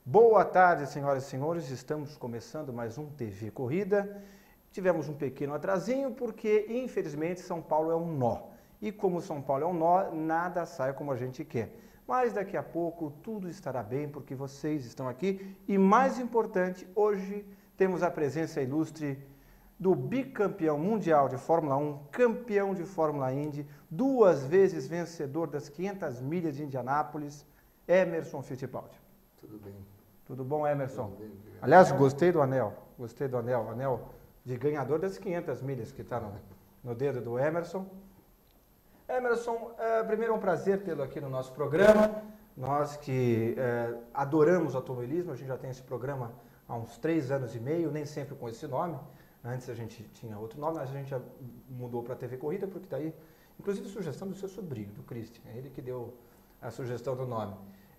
Boa tarde, senhoras e senhores. Estamos começando mais um TV Corrida. Tivemos um pequeno atrasinho porque, infelizmente, São Paulo é um nó. E como São Paulo é um nó, nada sai como a gente quer. Mas daqui a pouco tudo estará bem porque vocês estão aqui. E mais importante, hoje temos a presença ilustre do bicampeão mundial de Fórmula 1, campeão de Fórmula Indy, 2 vezes vencedor das 500 milhas de Indianápolis, Emerson Fittipaldi. Tudo bem. Tudo bom, Emerson? Tudo bem, Aliás, gostei do anel. Gostei do anel. Anel de ganhador das 500 milhas que está no dedo do Emerson. Emerson, primeiro é um prazer tê-lo aqui no nosso programa. Nós que adoramos automobilismo, a gente já tem esse programa há uns 3 anos e meio, nem sempre com esse nome. Antes a gente tinha outro nome, mas a gente já mudou para a TV Corrida, porque está aí, inclusive, sugestão do seu sobrinho, do Christian. É ele que deu a sugestão do nome.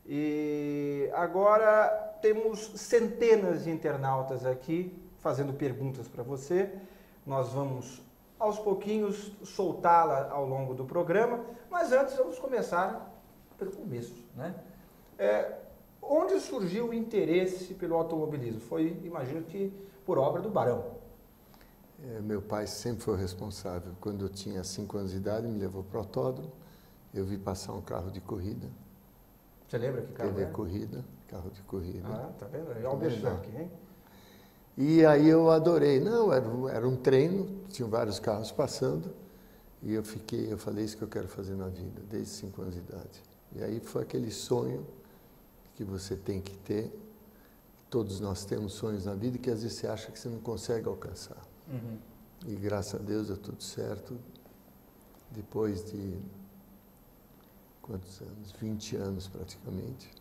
E agora temos centenas de internautas aqui fazendo perguntas para você. Nós vamos, aos pouquinhos, soltá-la ao longo do programa, mas antes vamos começar pelo começo, né? Onde surgiu o interesse pelo automobilismo? Foi, imagino que, por obra do Barão. Meu pai sempre foi o responsável. Quando eu tinha 5 anos de idade, me levou para o autódromo. Eu vi passar um carro de corrida. Você lembra que carro TV era? Corrida, carro de corrida. Ah, tá vendo? É o Alberchan aqui, hein? E aí eu adorei. Não, era um treino, tinham vários carros passando. E eu falei, isso que eu quero fazer na vida, desde 5 anos de idade. E aí foi aquele sonho que você tem que ter. Todos nós temos sonhos na vida que às vezes você acha que você não consegue alcançar. Uhum. E graças a Deus deu tudo certo. Depois de quantos anos? 20 anos praticamente.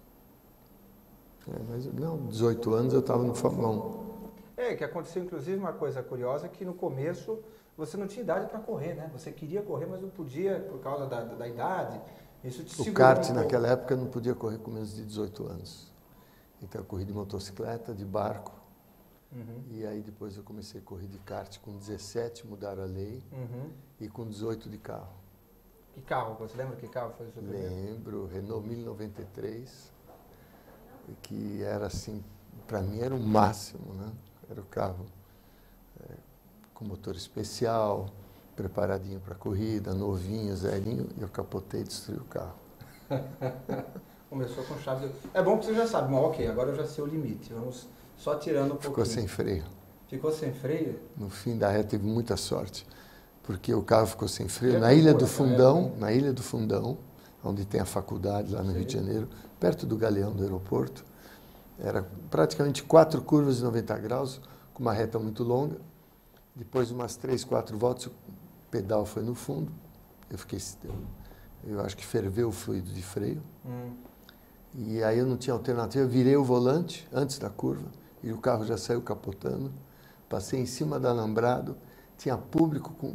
Mas não, 18 anos eu estava no Fórmula 1. Que aconteceu inclusive uma coisa curiosa, que no começo você não tinha idade para correr, né? Você queria correr, mas não podia por causa da idade. Isso te segurou O kart um naquela época não podia correr com menos de 18 anos. Então eu corri de motocicleta, de barco. Uhum. E aí depois eu comecei a correr de kart com 17, mudaram a lei. Uhum. E com 18 de carro. Que carro? Você lembra que carro foi o seu primeiro? Lembro, Renault 1093, que era assim, para mim era o máximo, né? Era o carro com motor especial, preparadinho para corrida, novinho, zerinho, e eu capotei e destruí o carro. Começou com chave. É bom que você já sabe, mas ok, agora eu já sei o limite. Vamos só tirando um pouquinho. Ficou sem freio. Ficou sem freio? No fim da reta teve muita sorte, porque o carro ficou sem freio na Ilha do Fundão, onde tem a faculdade lá no Rio de Janeiro, perto do Galeão do aeroporto. Era praticamente 4 curvas de 90 graus, com uma reta muito longa. Depois de umas 3, 4 voltas, o pedal foi no fundo. Eu acho que ferveu o fluido de freio. E aí eu não tinha alternativa, eu virei o volante antes da curva, e o carro já saiu capotando. Passei em cima do alambrado, tinha público,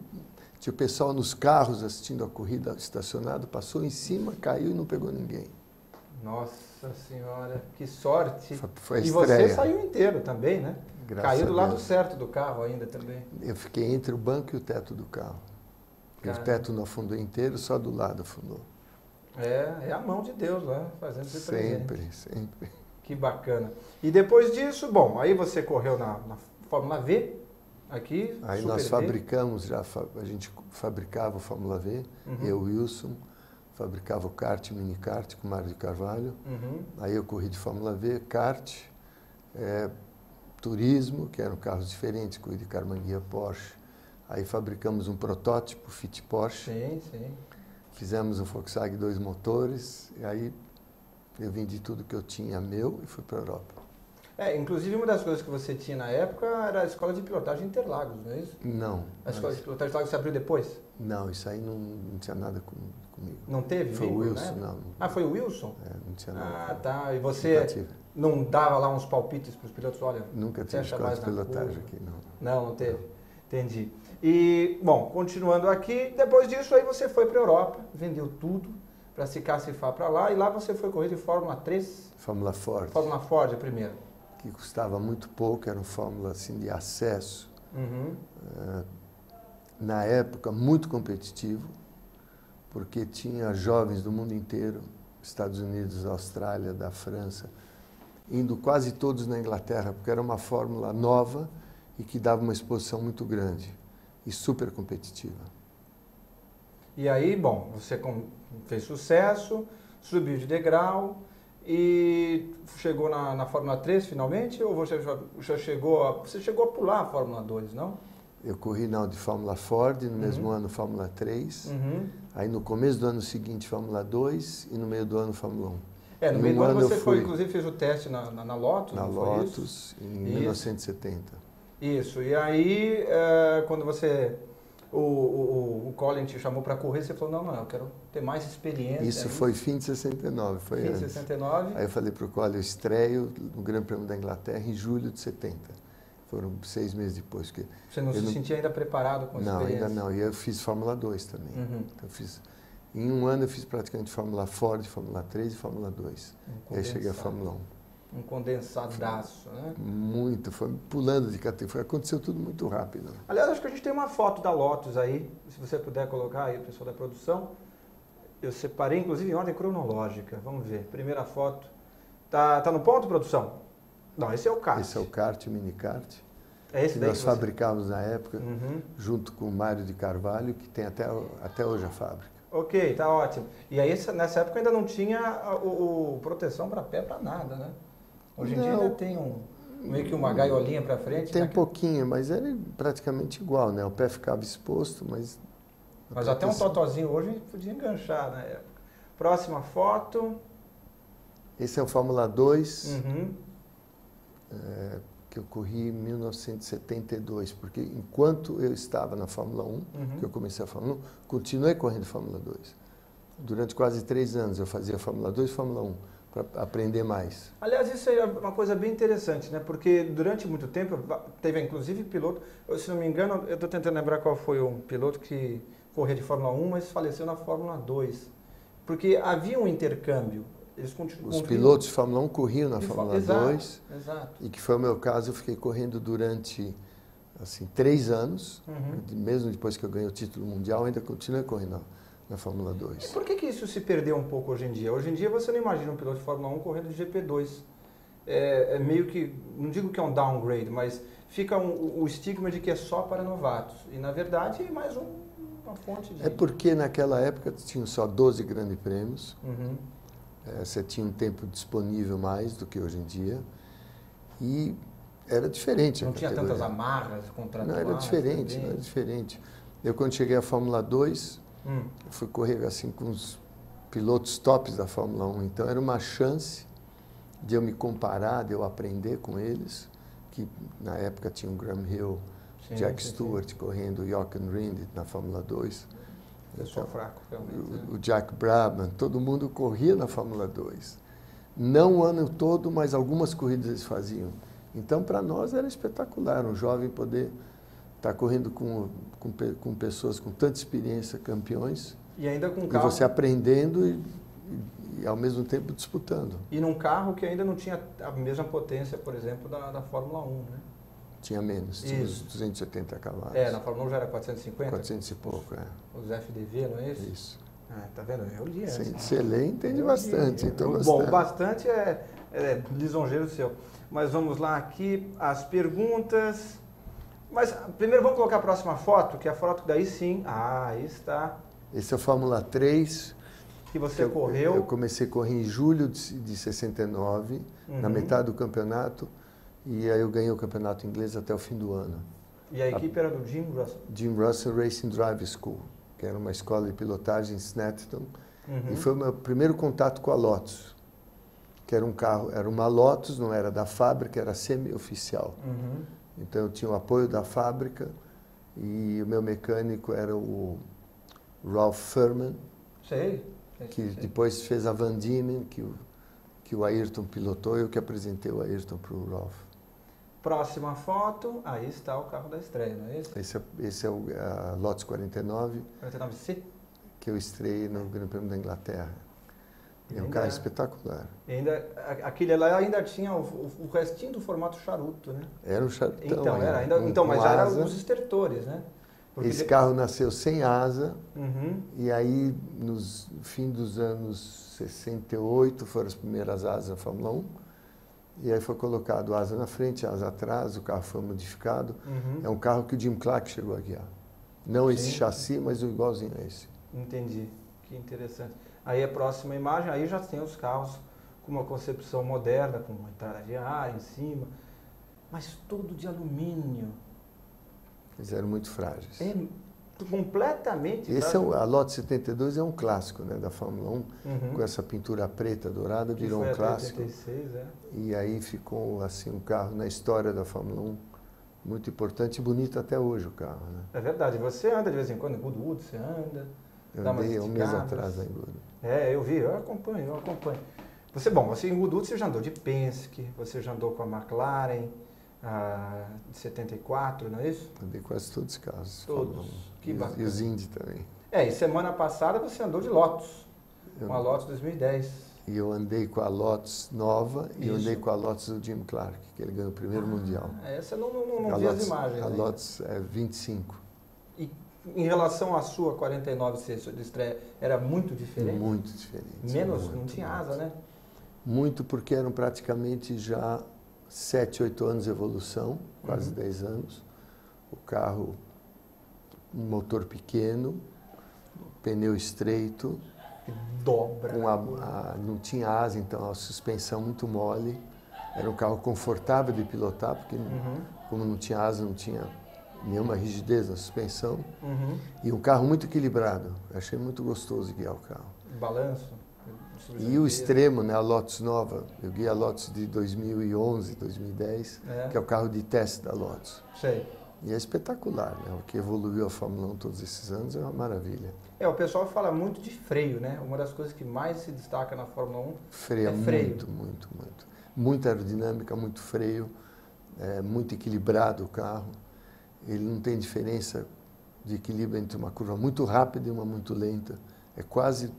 tinha o pessoal nos carros assistindo a corrida estacionado, passou em cima, caiu e não pegou ninguém. Nossa Senhora, que sorte! Foi a e estreia. você saiu inteiro também, né? Graças Caiu do a lado Deus. certo do carro ainda também. Eu fiquei entre o banco e o teto do carro. E o teto não afundou inteiro, só do lado afundou. É a mão de Deus lá, fazendo esse presente. Sempre. Que bacana. E depois disso, bom, aí você correu na Fórmula V, aqui, Aí Super nós V. fabricamos, a gente fabricava o Fórmula V, eu, Wilson, fabricava o kart, mini kart com o Mário de Carvalho. Aí eu corri de Fórmula V, kart, turismo, que eram carros diferentes, corri de Carmanguia, Porsche. Aí fabricamos um protótipo, Fit Porsche. Sim. Fizemos um Volkswagen 2 motores, e aí eu vendi tudo que eu tinha meu e fui para a Europa. Inclusive uma das coisas que você tinha na época era a escola de pilotagem Interlagos, não é isso? Não. A escola de pilotagem Interlagos você abriu depois? Não, isso aí não tinha nada comigo. Não teve? Foi o vínculo, Wilson, né? não. Ah, foi o Wilson? Não tinha nada. Ah, tá. E você não dava lá uns palpites para os pilotos? Olha, nunca tive escola de pilotagem aqui, não. Não teve. Entendi. E, bom, continuando aqui, depois disso aí você foi para a Europa, vendeu tudo para se cacifar para lá, e lá você foi correr de Fórmula 3? Fórmula Ford. Fórmula Ford primeiro. Que custava muito pouco, era um Fórmula assim, de acesso. Na época, muito competitivo, porque tinha jovens do mundo inteiro, Estados Unidos, Austrália, da França, indo quase todos na Inglaterra, porque era uma fórmula nova e que dava uma exposição muito grande e super competitiva. E aí, bom, você fez sucesso, subiu de degrau e chegou na Fórmula 3 finalmente, ou você já chegou a pular a Fórmula 2, não? Eu corri de Fórmula Ford, no mesmo ano Fórmula 3, aí no começo do ano seguinte Fórmula 2 e no meio do ano Fórmula 1. No meio do ano você inclusive fez o teste na Lotus, na não Lotus, foi isso? em 1970. Isso, e aí quando o Colin te chamou para correr, você falou, não, eu quero ter mais experiência. Isso foi fim de 69, foi antes. Fim de 69. Aí eu falei para o Colin, eu estreio no Grande Prêmio da Inglaterra em julho de 70. Foram 6 meses depois. Que você não se sentia ainda preparado com a experiência? Não, ainda não. E eu fiz Fórmula 2 também. Então, em um ano eu fiz praticamente Fórmula Ford, Fórmula 3 e Fórmula 2. E aí cheguei à Fórmula 1. Um condensadaço, né? Muito, foi pulando de categoria. Aconteceu tudo muito rápido. Aliás, acho que a gente tem uma foto da Lotus aí, se você puder colocar aí, o pessoal da produção. Eu separei, inclusive, em ordem cronológica. Vamos ver. Primeira foto. Tá no ponto, produção? Não, esse é o kart. Esse é o kart, o mini kart. É esse que daí nós fabricávamos na época, junto com o Mário de Carvalho, que tem até hoje a fábrica. Ok, tá ótimo. E aí, nessa época ainda não tinha proteção para pé, para nada, né? Hoje em dia ainda tem meio que uma gaiolinha para frente. Tem pouquinho, mas era praticamente igual, né? O pé ficava exposto, mas... Mas até um totozinho hoje podia enganchar na época. Próxima foto. Esse é o Fórmula 2, que eu corri em 1972, porque enquanto eu estava na Fórmula 1, que eu comecei a Fórmula 1, continuei correndo Fórmula 2. Durante quase 3 anos eu fazia Fórmula 2 e Fórmula 1, para aprender mais. Aliás, isso é uma coisa bem interessante, né? Porque durante muito tempo, teve inclusive piloto, se não me engano, eu estou tentando lembrar qual foi um piloto que corria de Fórmula 1, mas faleceu na Fórmula 2. Porque havia um intercâmbio. Os pilotos de Fórmula 1 corriam na Fórmula 2, exato. E que foi o meu caso, eu fiquei correndo durante 3 anos, mesmo depois que eu ganhei o título mundial, ainda continuei correndo na Fórmula 2. E por que isso se perdeu um pouco hoje em dia? Hoje em dia você não imagina um piloto de Fórmula 1 correndo de GP2. É meio que, não digo que é um downgrade, mas fica o estigma de que é só para novatos. E na verdade é mais uma fonte de... É porque naquela época tinham só 12 grandes prêmios, você tinha um tempo disponível mais do que hoje em dia, e era diferente. Não tinha tantas amarras contratuais? Não, era diferente. Eu, quando cheguei à Fórmula 2, eu fui correr assim com os pilotos tops da Fórmula 1, então era uma chance de eu me comparar, de eu aprender com eles, que na época tinha o Graham Hill, Jack Stewart correndo, Jochen Rindt na Fórmula 2. Eu sou fraco, realmente. O Jack Brabham, todo mundo corria na Fórmula 2. Não o ano todo, mas algumas corridas eles faziam. Então, para nós era espetacular, um jovem poder estar correndo com pessoas com tanta experiência, campeões. E ainda com carro. E você aprendendo e ao mesmo tempo disputando. E num carro que ainda não tinha a mesma potência, por exemplo, da Fórmula 1, né? Tinha menos, tinha uns 280 cavalos. Na Fórmula 1 já era 450? 400 e pouco, Os FDV, não é isso? Isso. Tá vendo? Eu li essa. Você lê e entende bastante. Então bom, bastante é lisonjeiro seu. Mas vamos lá aqui, as perguntas. Mas primeiro vamos colocar a próxima foto, que é a foto daí sim. Aí está. Esse é o Fórmula 3. Que você correu. Eu comecei a correr em julho de 69, na metade do campeonato. E aí eu ganhei o campeonato inglês até o fim do ano. E a equipe era do Jim Russell? Jim Russell Racing Drive School, que era uma escola de pilotagem em Snetterton. E foi o meu primeiro contato com a Lotus, que era um carro, era uma Lotus, não era da fábrica, era semi-oficial. Uhum. Então eu tinha o apoio da fábrica e o meu mecânico era o Ralph Furman, Sei. que depois fez a Van Diemen, que o Ayrton pilotou, eu que apresentei o Ayrton para o Ralph. Próxima foto, aí está o carro da estreia, não é isso? Esse é a Lotus 49, 49C? que eu estreiei no Grande Prêmio da Inglaterra. É um carro espetacular. Aquele lá ainda tinha o restinho do formato charuto, né? Era um charutão. Então, mas já asa. eram os estertores, né? Porque Esse carro nasceu sem asa, Uhum. e aí, no fim dos anos 68, foram as primeiras asas da Fórmula 1, e aí foi colocado asa na frente, asa atrás, o carro foi modificado. Uhum. É um carro que o Jim Clark chegou a guiar. Não esse chassi, mas o igualzinho a esse. Entendi, que interessante. Aí a próxima imagem, aí já tem os carros com uma concepção moderna, com uma entrada de ar em cima, mas todo de alumínio. Eles eram muito frágeis. É completamente Esse frágil. a Lotus 72 é um clássico, né, da Fórmula 1, Uhum. com essa pintura preta dourada, Que virou foi um até clássico. 86, é. E aí ficou assim um carro na história da Fórmula 1, muito importante e bonito até hoje o carro, né? É verdade, você anda de vez em quando em Goodwood, você anda. Eu dá umas andei um mês esticadas. atrás em Goodwood. É, eu vi, eu acompanho. Você em Goodwood você já andou de Penske, você já andou com a McLaren, de 74, não é isso? Andei quase todos os carros. Todos. Fórmula 1. Que bacana. E os Indy também. E semana passada você andou de Lotus, com a Lotus 2010. E eu andei com a Lotus nova e eu Isso. andei com a Lotus do Jim Clark, que ele ganhou o primeiro Mundial. Essa eu não A vi Lotus, as imagens. a ainda. Lotus é 25. E em relação à sua 49C de estreia, era muito diferente? Muito diferente. Menos, muito, não tinha muito. asa, né? Muito porque eram praticamente já 7, 8 anos de evolução, quase 10 anos. O carro, um motor pequeno, pneu estreito, Dobra. não tinha asa, então a suspensão muito mole. Era um carro confortável de pilotar, porque como não tinha asa, não tinha nenhuma rigidez na suspensão. Uhum. E um carro muito equilibrado. Eu achei muito gostoso guiar o carro. Balanço. E o extremo, né, a Lotus nova, eu guiei a Lotus de 2011, 2010, que é o carro de teste da Lotus. Sei. E é espetacular, né? O que evoluiu a Fórmula 1 todos esses anos é uma maravilha. O pessoal fala muito de freio, né? Uma das coisas que mais se destaca na Fórmula 1 Freia é freio. muito, muito, muito. Muita aerodinâmica, muito freio, muito equilibrado o carro. Ele não tem diferença de equilíbrio entre uma curva muito rápida e uma muito lenta. É quase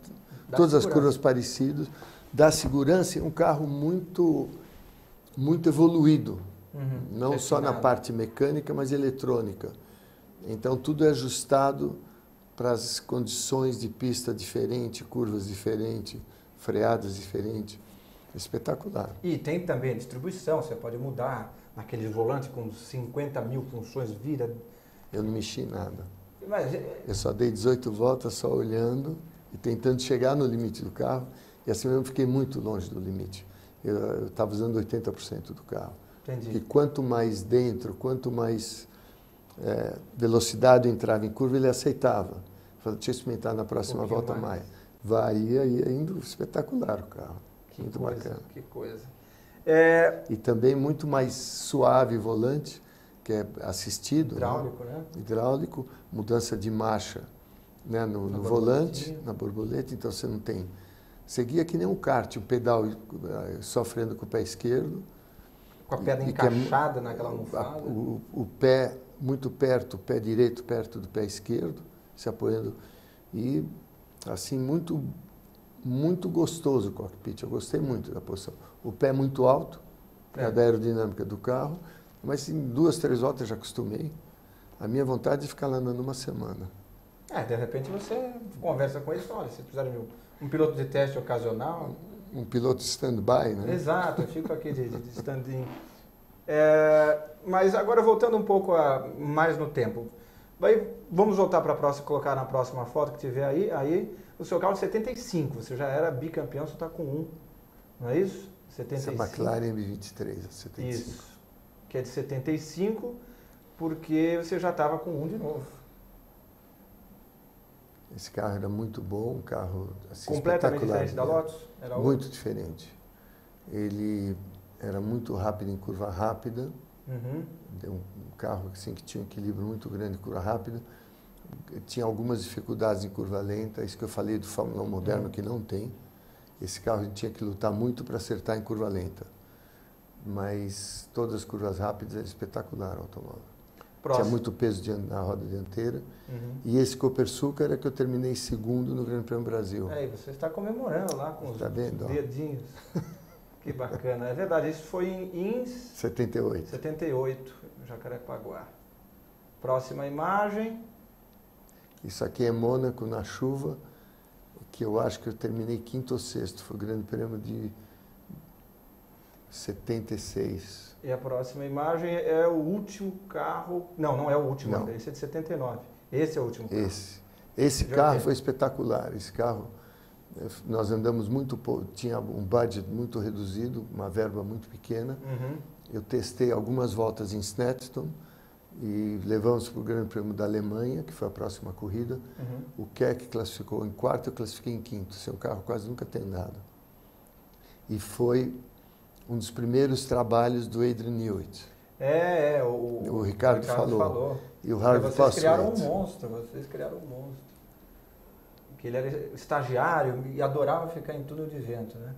todas as curvas parecidas. Dá segurança e um carro muito, muito evoluído. Não só na parte mecânica, mas eletrônica. Então tudo é ajustado para as condições de pista diferente, curvas diferentes, freadas diferentes. Espetacular. E tem também a distribuição, você pode mudar naquele volante com 50 mil funções, vira. Eu não mexi em nada. Mas, Eu só dei 18 voltas só olhando e tentando chegar no limite do carro. E assim mesmo fiquei muito longe do limite. Eu estava usando 80% do carro. entendi. E quanto mais dentro, quanto mais velocidade eu entrava em curva, ele aceitava. Falei, deixa eu experimentar na próxima volta mais. Varia e indo espetacular o carro. Muito bacana. Que coisa. E também muito mais suave o volante, que é assistido. Hidráulico, né? Hidráulico, mudança de marcha, né, no volante, na borboleta, então você não tem. Você guia que nem um kart, o pedal sofrendo com o pé esquerdo. Com a pedra encaixada naquela almofada. O pé muito perto, o pé direito perto do pé esquerdo, se apoiando. E assim, muito, muito gostoso o cockpit, eu gostei muito da posição. O pé muito alto, da aerodinâmica do carro, mas em 2, 3 voltas eu já acostumei. A minha vontade é ficar lá andando uma semana. De repente você conversa com eles e fala, olha, se precisar de um piloto de teste ocasional. Um piloto stand-by, né? Exato, eu fico aqui de stand-in. Mas agora voltando um pouco mais no tempo. Vamos voltar para a próxima, colocar na próxima foto que tiver aí o seu carro de 75, você já era bicampeão, você está com 1, não é isso? 75. Essa McLaren M23, 75. Isso, que é de 75, porque você já estava com 1 de novo. Esse carro era muito bom, um carro assim, completamente espetacular. diferente da Lotus? Muito diferente. Ele era muito rápido em curva rápida, Uhum. um carro assim, que tinha um equilíbrio muito grande em curva rápida. Tinha algumas dificuldades em curva lenta, isso que eu falei do Fórmula 1 moderno, que não tem. Esse carro a gente tinha que lutar muito para acertar em curva lenta. Mas todas as curvas rápidas era espetacular o automóvel. Próximo. Tinha muito peso na roda dianteira. Uhum. E esse Copersucar era que eu terminei segundo no Grande Prêmio Brasil. E você está comemorando lá com os dedinhos. Que bacana. É verdade, isso foi em 78. 78, Jacarepaguá. Próxima imagem. Isso aqui é Mônaco na chuva, que eu acho que eu terminei quinto ou sexto. Foi o Grande Prêmio de 76. E a próxima imagem é o último carro... Não, não é o último, não. Esse é de 79. Esse é o último carro. Esse carro foi espetacular. Esse carro, nós andamos muito pouco, tinha um budget muito reduzido, uma verba muito pequena. Uhum. Eu testei algumas voltas em Snetterton e levamos para o Grande Prêmio da Alemanha, que foi a próxima corrida. Uhum. O Keck classificou em quarto, eu classifiquei em quinto. Seu carro quase nunca tem andado. E foi um dos primeiros trabalhos do Adrian Newey. O Ricardo falou. E o Harvey Vocês criaram um monstro. Que ele era estagiário e adorava ficar em túnel de vento, né?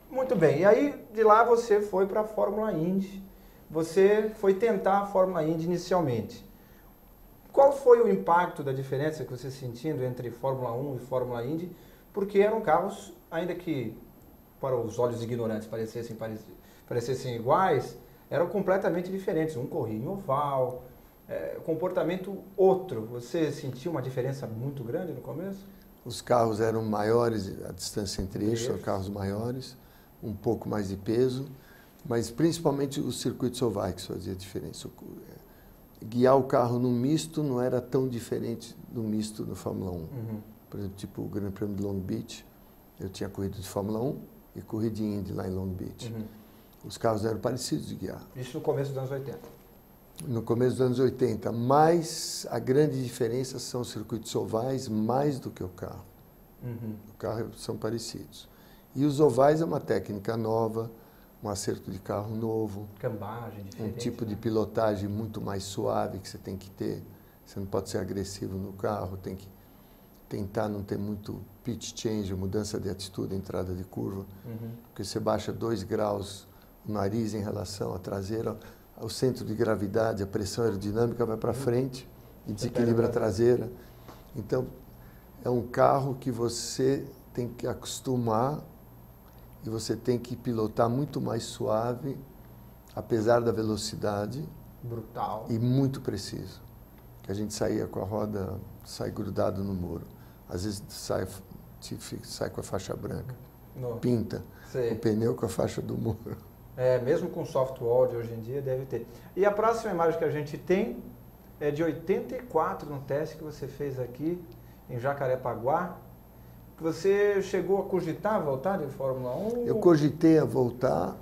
Muito bem, e aí de lá você foi para a Fórmula Indy. Você foi tentar a Fórmula Indy inicialmente. Qual foi o impacto da diferença que você sentindo entre Fórmula 1 e Fórmula Indy? Porque eram carros, ainda que para os olhos ignorantes parecessem iguais, eram completamente diferentes. Um corria em oval, comportamento outro. Você sentiu uma diferença muito grande no começo? Os carros eram maiores, a distância entre eles são carros maiores, um pouco mais de peso, mas principalmente os circuitos ovais que fazia diferença. Guiar o carro no misto não era tão diferente do misto no Fórmula 1. Uhum. Por exemplo, tipo o Grande Prêmio de Long Beach, eu tinha corrido de Fórmula 1 e corri de Indy lá em Long Beach. Uhum. Os carros eram parecidos de guiar. Isso no começo dos anos 80. No começo dos anos 80, mas a grande diferença são os circuitos ovais mais do que o carro. Uhum. O carro são parecidos. E os ovais é uma técnica nova, um acerto de carro novo, cambagem diferente, um tipo de né? pilotagem muito mais suave que você tem que ter. Você não pode ser agressivo no carro, tem que tentar não ter muito pitch change, mudança de atitude, entrada de curva, porque você baixa 2 graus o nariz em relação à traseira, o centro de gravidade, a pressão aerodinâmica vai para frente e desequilibra a traseira. Então, é um carro que você tem que acostumar e você tem que pilotar muito mais suave, apesar da velocidade. Brutal. E muito preciso. Que a gente saía com a roda, sai grudado no muro. Às vezes sai com a faixa branca. Pinta o pneu com a faixa do muro. Mesmo com softwall de hoje em dia, deve ter. E a próxima imagem que a gente tem é de 84, no teste que você fez aqui em Jacarepaguá. Você chegou a cogitar voltar de Fórmula 1? Eu cogitei a voltar,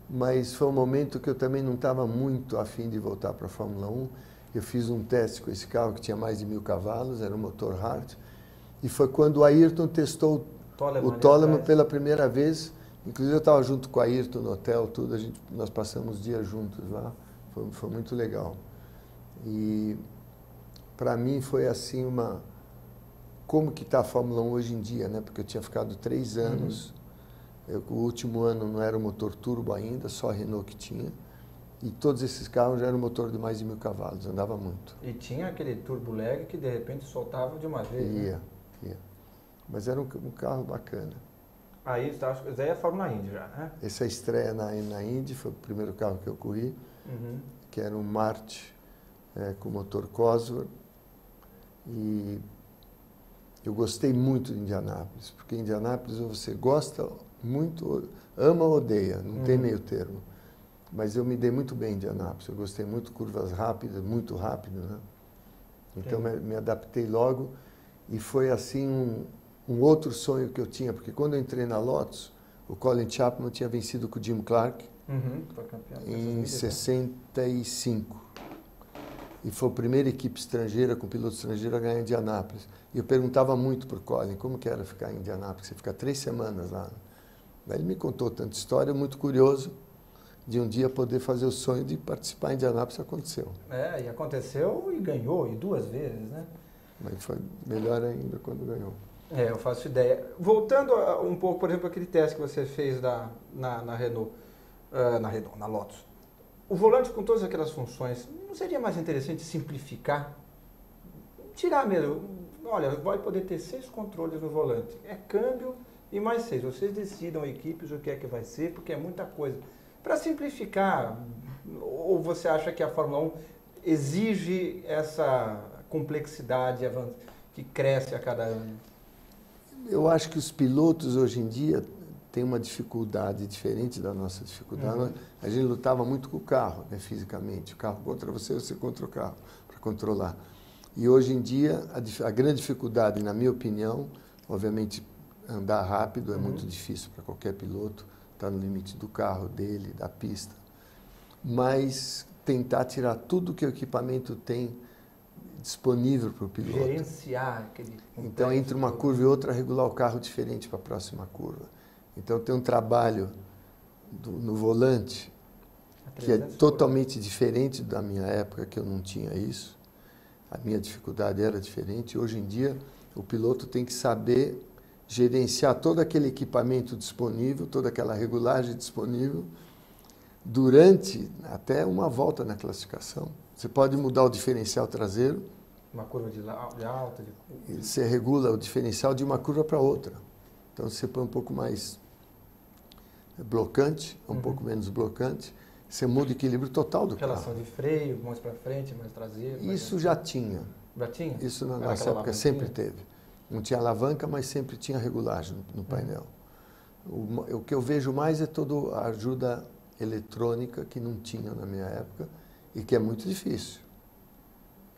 mas foi um momento que eu também não estava muito afim de voltar para a Fórmula 1. Eu fiz um teste com esse carro que tinha mais de 1000 cavalos, era um motor Hart, e foi quando o Ayrton testou o Toleman pela primeira vez. Inclusive eu estava junto com o Ayrton no hotel, tudo, nós passamos dias juntos lá, foi muito legal. E para mim foi assim como que está a Fórmula 1 hoje em dia, né? Porque eu tinha ficado 3 anos, o último ano não era o motor turbo ainda, só a Renault que tinha, e todos esses carros já eram motor de mais de 1000 cavalos, andava muito. E tinha aquele turbo lag que de repente soltava de uma vez, ia. Mas era um carro bacana. Aí é a Fórmula Indy já, né? Essa estreia na Indy foi o primeiro carro que eu corri, que era um Marte com motor Cosworth. E eu gostei muito de Indianápolis, porque Indianápolis você gosta muito, ama ou odeia, não tem meio termo. Mas eu me dei muito bem em Indianápolis, eu gostei muito de curvas rápidas, muito rápido, né? Então me adaptei logo e foi assim um outro sonho que eu tinha, porque quando eu entrei na Lotus, o Colin Chapman tinha vencido com o Jim Clark em 65. E foi a primeira equipe estrangeira, com piloto estrangeiro, a ganhar em Indianápolis. E eu perguntava muito para o Colin como que era ficar em Indianápolis, você fica 3 semanas lá. Daí ele me contou tanta história, muito curioso, de um dia poder fazer o sonho de participar em Indianápolis. Aconteceu. E aconteceu e ganhou, e 2 vezes, né? Mas foi melhor ainda quando ganhou. Eu faço ideia. Voltando um pouco, por exemplo, aquele teste que você fez na Renault, na Lotus. O volante com todas aquelas funções, não seria mais interessante simplificar? Tirar mesmo. Olha, vai poder ter 6 controles no volante. É câmbio e mais 6. Vocês decidam, equipes, o que é que vai ser, porque é muita coisa. Para simplificar, ou você acha que a Fórmula 1 exige essa complexidade que cresce a cada ano? Eu acho que os pilotos hoje em dia têm uma dificuldade diferente da nossa dificuldade. A gente lutava muito com o carro, né, fisicamente. O carro contra você, você contra o carro, para controlar. E hoje em dia, a grande dificuldade, na minha opinião, obviamente, andar rápido é muito difícil para qualquer piloto, está no limite do carro, dele, da pista. Mas tentar tirar tudo que o equipamento tem disponível para o piloto. Gerenciar aquele... Então, entre uma curva e outra, regular o carro diferente para a próxima curva. Então, tem um trabalho no volante que é totalmente diferente da minha época, que eu não tinha isso. A minha dificuldade era diferente. Hoje em dia, o piloto tem que saber gerenciar todo aquele equipamento disponível, toda aquela regulagem disponível, durante até uma volta na classificação. Você pode mudar o diferencial traseiro. Uma curva de alta. Você regula o diferencial de uma curva para outra. Então, você põe um pouco mais blocante, um pouco menos blocante. Você muda o equilíbrio total do carro. Relação de freio, mais para frente, mais traseiro. Isso já tinha. Já tinha? Isso na nossa época sempre teve. Não tinha alavanca, mas sempre tinha regulagem no painel. O que eu vejo mais é toda a ajuda eletrônica que não tinha na minha época e que é muito difícil.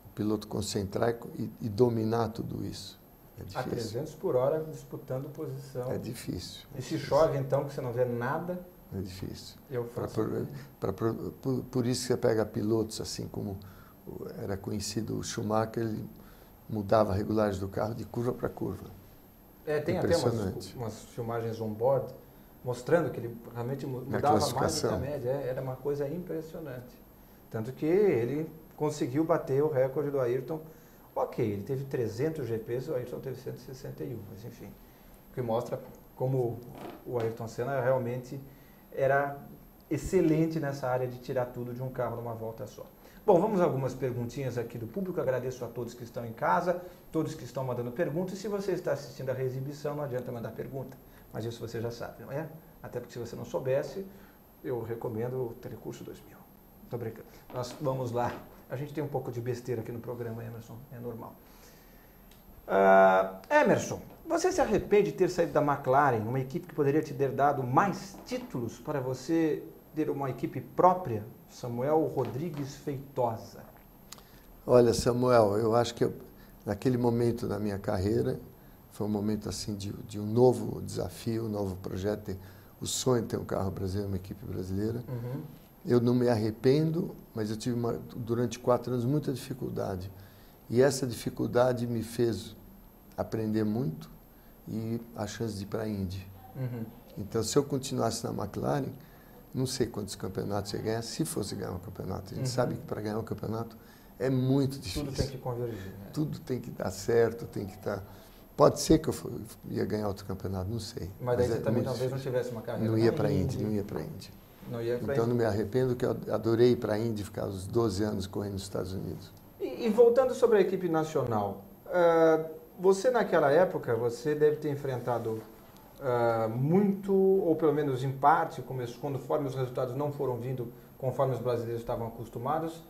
O piloto concentrar e dominar tudo isso. É difícil. A 300 por hora disputando posição. É difícil. E se chove, então, que você não vê nada... É difícil. Por isso que você pega pilotos assim como era conhecido o Schumacher, ele mudava a regulagem do carro de curva para curva. Tem até umas filmagens on-board mostrando que ele realmente mudava mais do que a média. Era uma coisa impressionante. Tanto que ele conseguiu bater o recorde do Ayrton. Ok, ele teve 300 GPs, o Ayrton teve 161, mas enfim. O que mostra como o Ayrton Senna realmente era excelente nessa área de tirar tudo de um carro numa volta só. Bom, vamos a algumas perguntinhas aqui do público. Agradeço a todos que estão em casa, todos que estão mandando perguntas. E se você está assistindo a reexibição, não adianta mandar pergunta. Mas isso você já sabe, não é? Até porque se você não soubesse, eu recomendo o Telecurso 2000. Estou brincando. Nós vamos lá. A gente tem um pouco de besteira aqui no programa, Emerson. É normal. Emerson, você se arrepende de ter saído da McLaren, uma equipe que poderia te ter dado mais títulos para você ter uma equipe própria? Samuel Rodrigues Feitosa. Olha, Samuel, eu acho que naquele momento da minha carreira, foi um momento assim de um novo desafio, um novo projeto, o sonho de ter um carro brasileiro, uma equipe brasileira. Eu não me arrependo, mas eu tive durante 4 anos muita dificuldade. E essa dificuldade me fez aprender muito e a chance de ir para a Indy. Então, se eu continuasse na McLaren, não sei quantos campeonatos ia ganhar, se fosse ganhar um campeonato. A gente sabe que para ganhar um campeonato é muito difícil. Tudo tem que convergir. Né? Tudo tem que dar certo, tem que estar... Pode ser que eu ia ganhar outro campeonato, não sei. Mas daí você também talvez não tivesse uma carreira. Não ia para a Indy, não ia para a Indy. Então, não me arrependo, que eu adorei ir para a Indy, ficar os 12 anos correndo nos Estados Unidos. E voltando sobre a equipe nacional, você naquela época, você deve ter enfrentado muito, ou pelo menos em parte, conforme os resultados não foram vindo conforme os brasileiros estavam acostumados,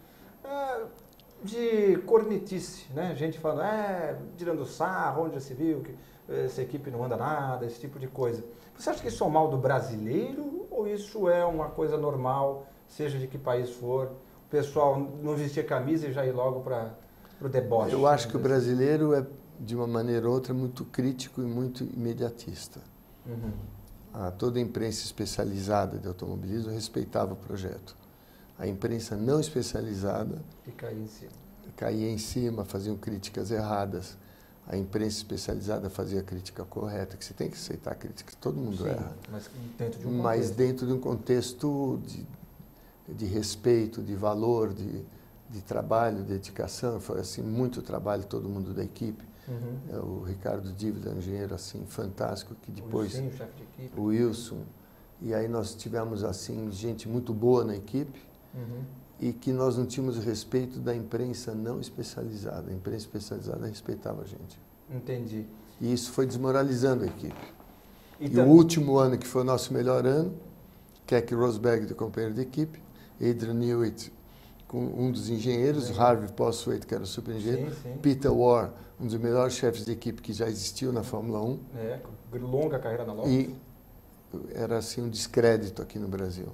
de cornetice, né? Gente falando, tirando sarro, onde já se viu que essa equipe não anda nada, esse tipo de coisa. Você acha que isso é um mal do brasileiro ou isso é uma coisa normal, seja de que país for, o pessoal não vestir camisa e já ir logo para o deboche? Eu acho que o brasileiro é, de uma maneira ou outra, muito crítico e muito imediatista. Toda a imprensa especializada de automobilismo respeitava o projeto. A imprensa não especializada e caía em cima. Caía em cima, faziam críticas erradas. a imprensa especializada fazia a crítica correta, que você tem que aceitar a crítica, todo mundo Sim, erra. mas dentro de um Mas contexto. dentro de um contexto de respeito, de valor, de trabalho, dedicação. Foi assim, muito trabalho, todo mundo da equipe. O Ricardo Dívida, um engenheiro assim, fantástico, que depois... Sim, o chefe de equipe. O Wilson. E aí nós tivemos assim, gente muito boa na equipe. E que nós não tínhamos respeito da imprensa não especializada. A imprensa especializada respeitava a gente. Entendi. E isso foi desmoralizando a equipe. E Então, o último ano, que foi o nosso melhor ano, Keck Rosberg, do companheiro de equipe, Adrian Newey, com um dos engenheiros, Harvey Postlethwaite, que era o super engenheiro, sim. Peter Warr, um dos melhores chefes de equipe que já existiu na Fórmula 1. Com longa carreira na Lotus. E era assim um descrédito aqui no Brasil.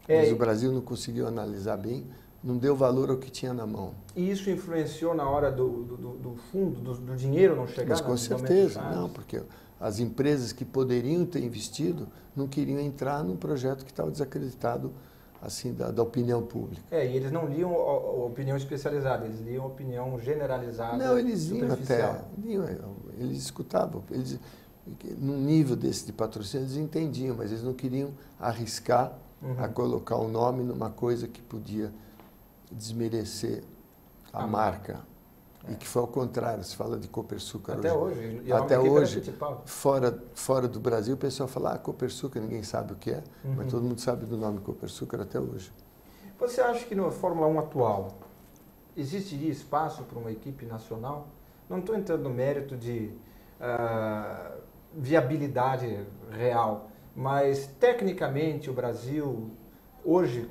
É, Mas o Brasil não conseguiu analisar bem, não deu valor ao que tinha na mão. E isso influenciou na hora do fundo, do dinheiro não chegar? Mas com certeza, não, porque as empresas que poderiam ter investido não queriam entrar num projeto que estava desacreditado assim da opinião pública. E eles não liam a opinião especializada, eles liam a opinião generalizada. Não, eles liam até, eles escutavam, eles, num nível desse de patrocínio eles entendiam, mas eles não queriam arriscar a colocar o nome numa coisa que podia desmerecer a marca. E que foi ao contrário, se fala de Copersucar até hoje. E até hoje, fora do Brasil, o pessoal fala, Copersucar, ninguém sabe o que é, mas todo mundo sabe do nome Copersucar até hoje. Você acha que na Fórmula 1 atual existiria espaço para uma equipe nacional? Não estou entrando no mérito de viabilidade real, mas tecnicamente o Brasil hoje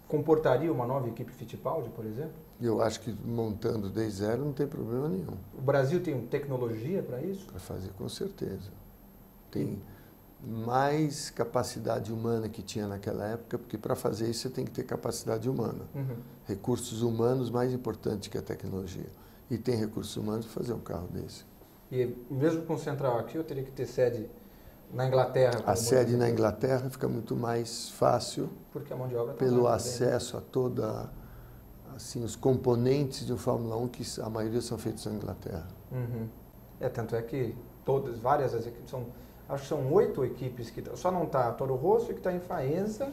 comportaria uma nova equipe Fittipaldi, por exemplo? Eu acho que montando desde zero não tem problema nenhum. O Brasil tem tecnologia para isso? Para fazer, com certeza. Tem mais capacidade humana que tinha naquela época, porque para fazer isso você tem que ter capacidade humana. Recursos humanos mais importantes que a tecnologia. E tem recursos humanos para fazer um carro desse. E mesmo com central aqui, eu teria que ter sede na Inglaterra? A sede na Inglaterra fica muito mais fácil, porque a mão de obra pelo acesso a toda, assim, os componentes de um Fórmula 1, que a maioria são feitos na Inglaterra. Tanto é que várias das equipes acho que são 8 equipes que só não está a Toro Rosso, que está em Faenza,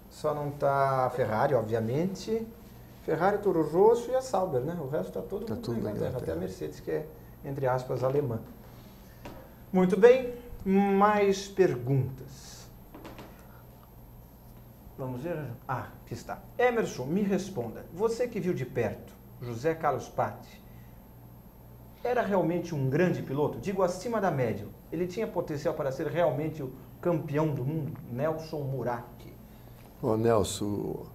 só não está a Ferrari, obviamente, Ferrari, Toro Rosso e a Sauber, né? O resto está todo mundo na Inglaterra, até a Mercedes, que é, entre aspas, alemã. Muito bem, mais perguntas. Vamos ver? Aqui está. Emerson, me responda. Você que viu de perto José Carlos Patti, era realmente um grande piloto? Digo, acima da média. Ele tinha potencial para ser realmente o campeão do mundo? Nelson Murak. O Nelson,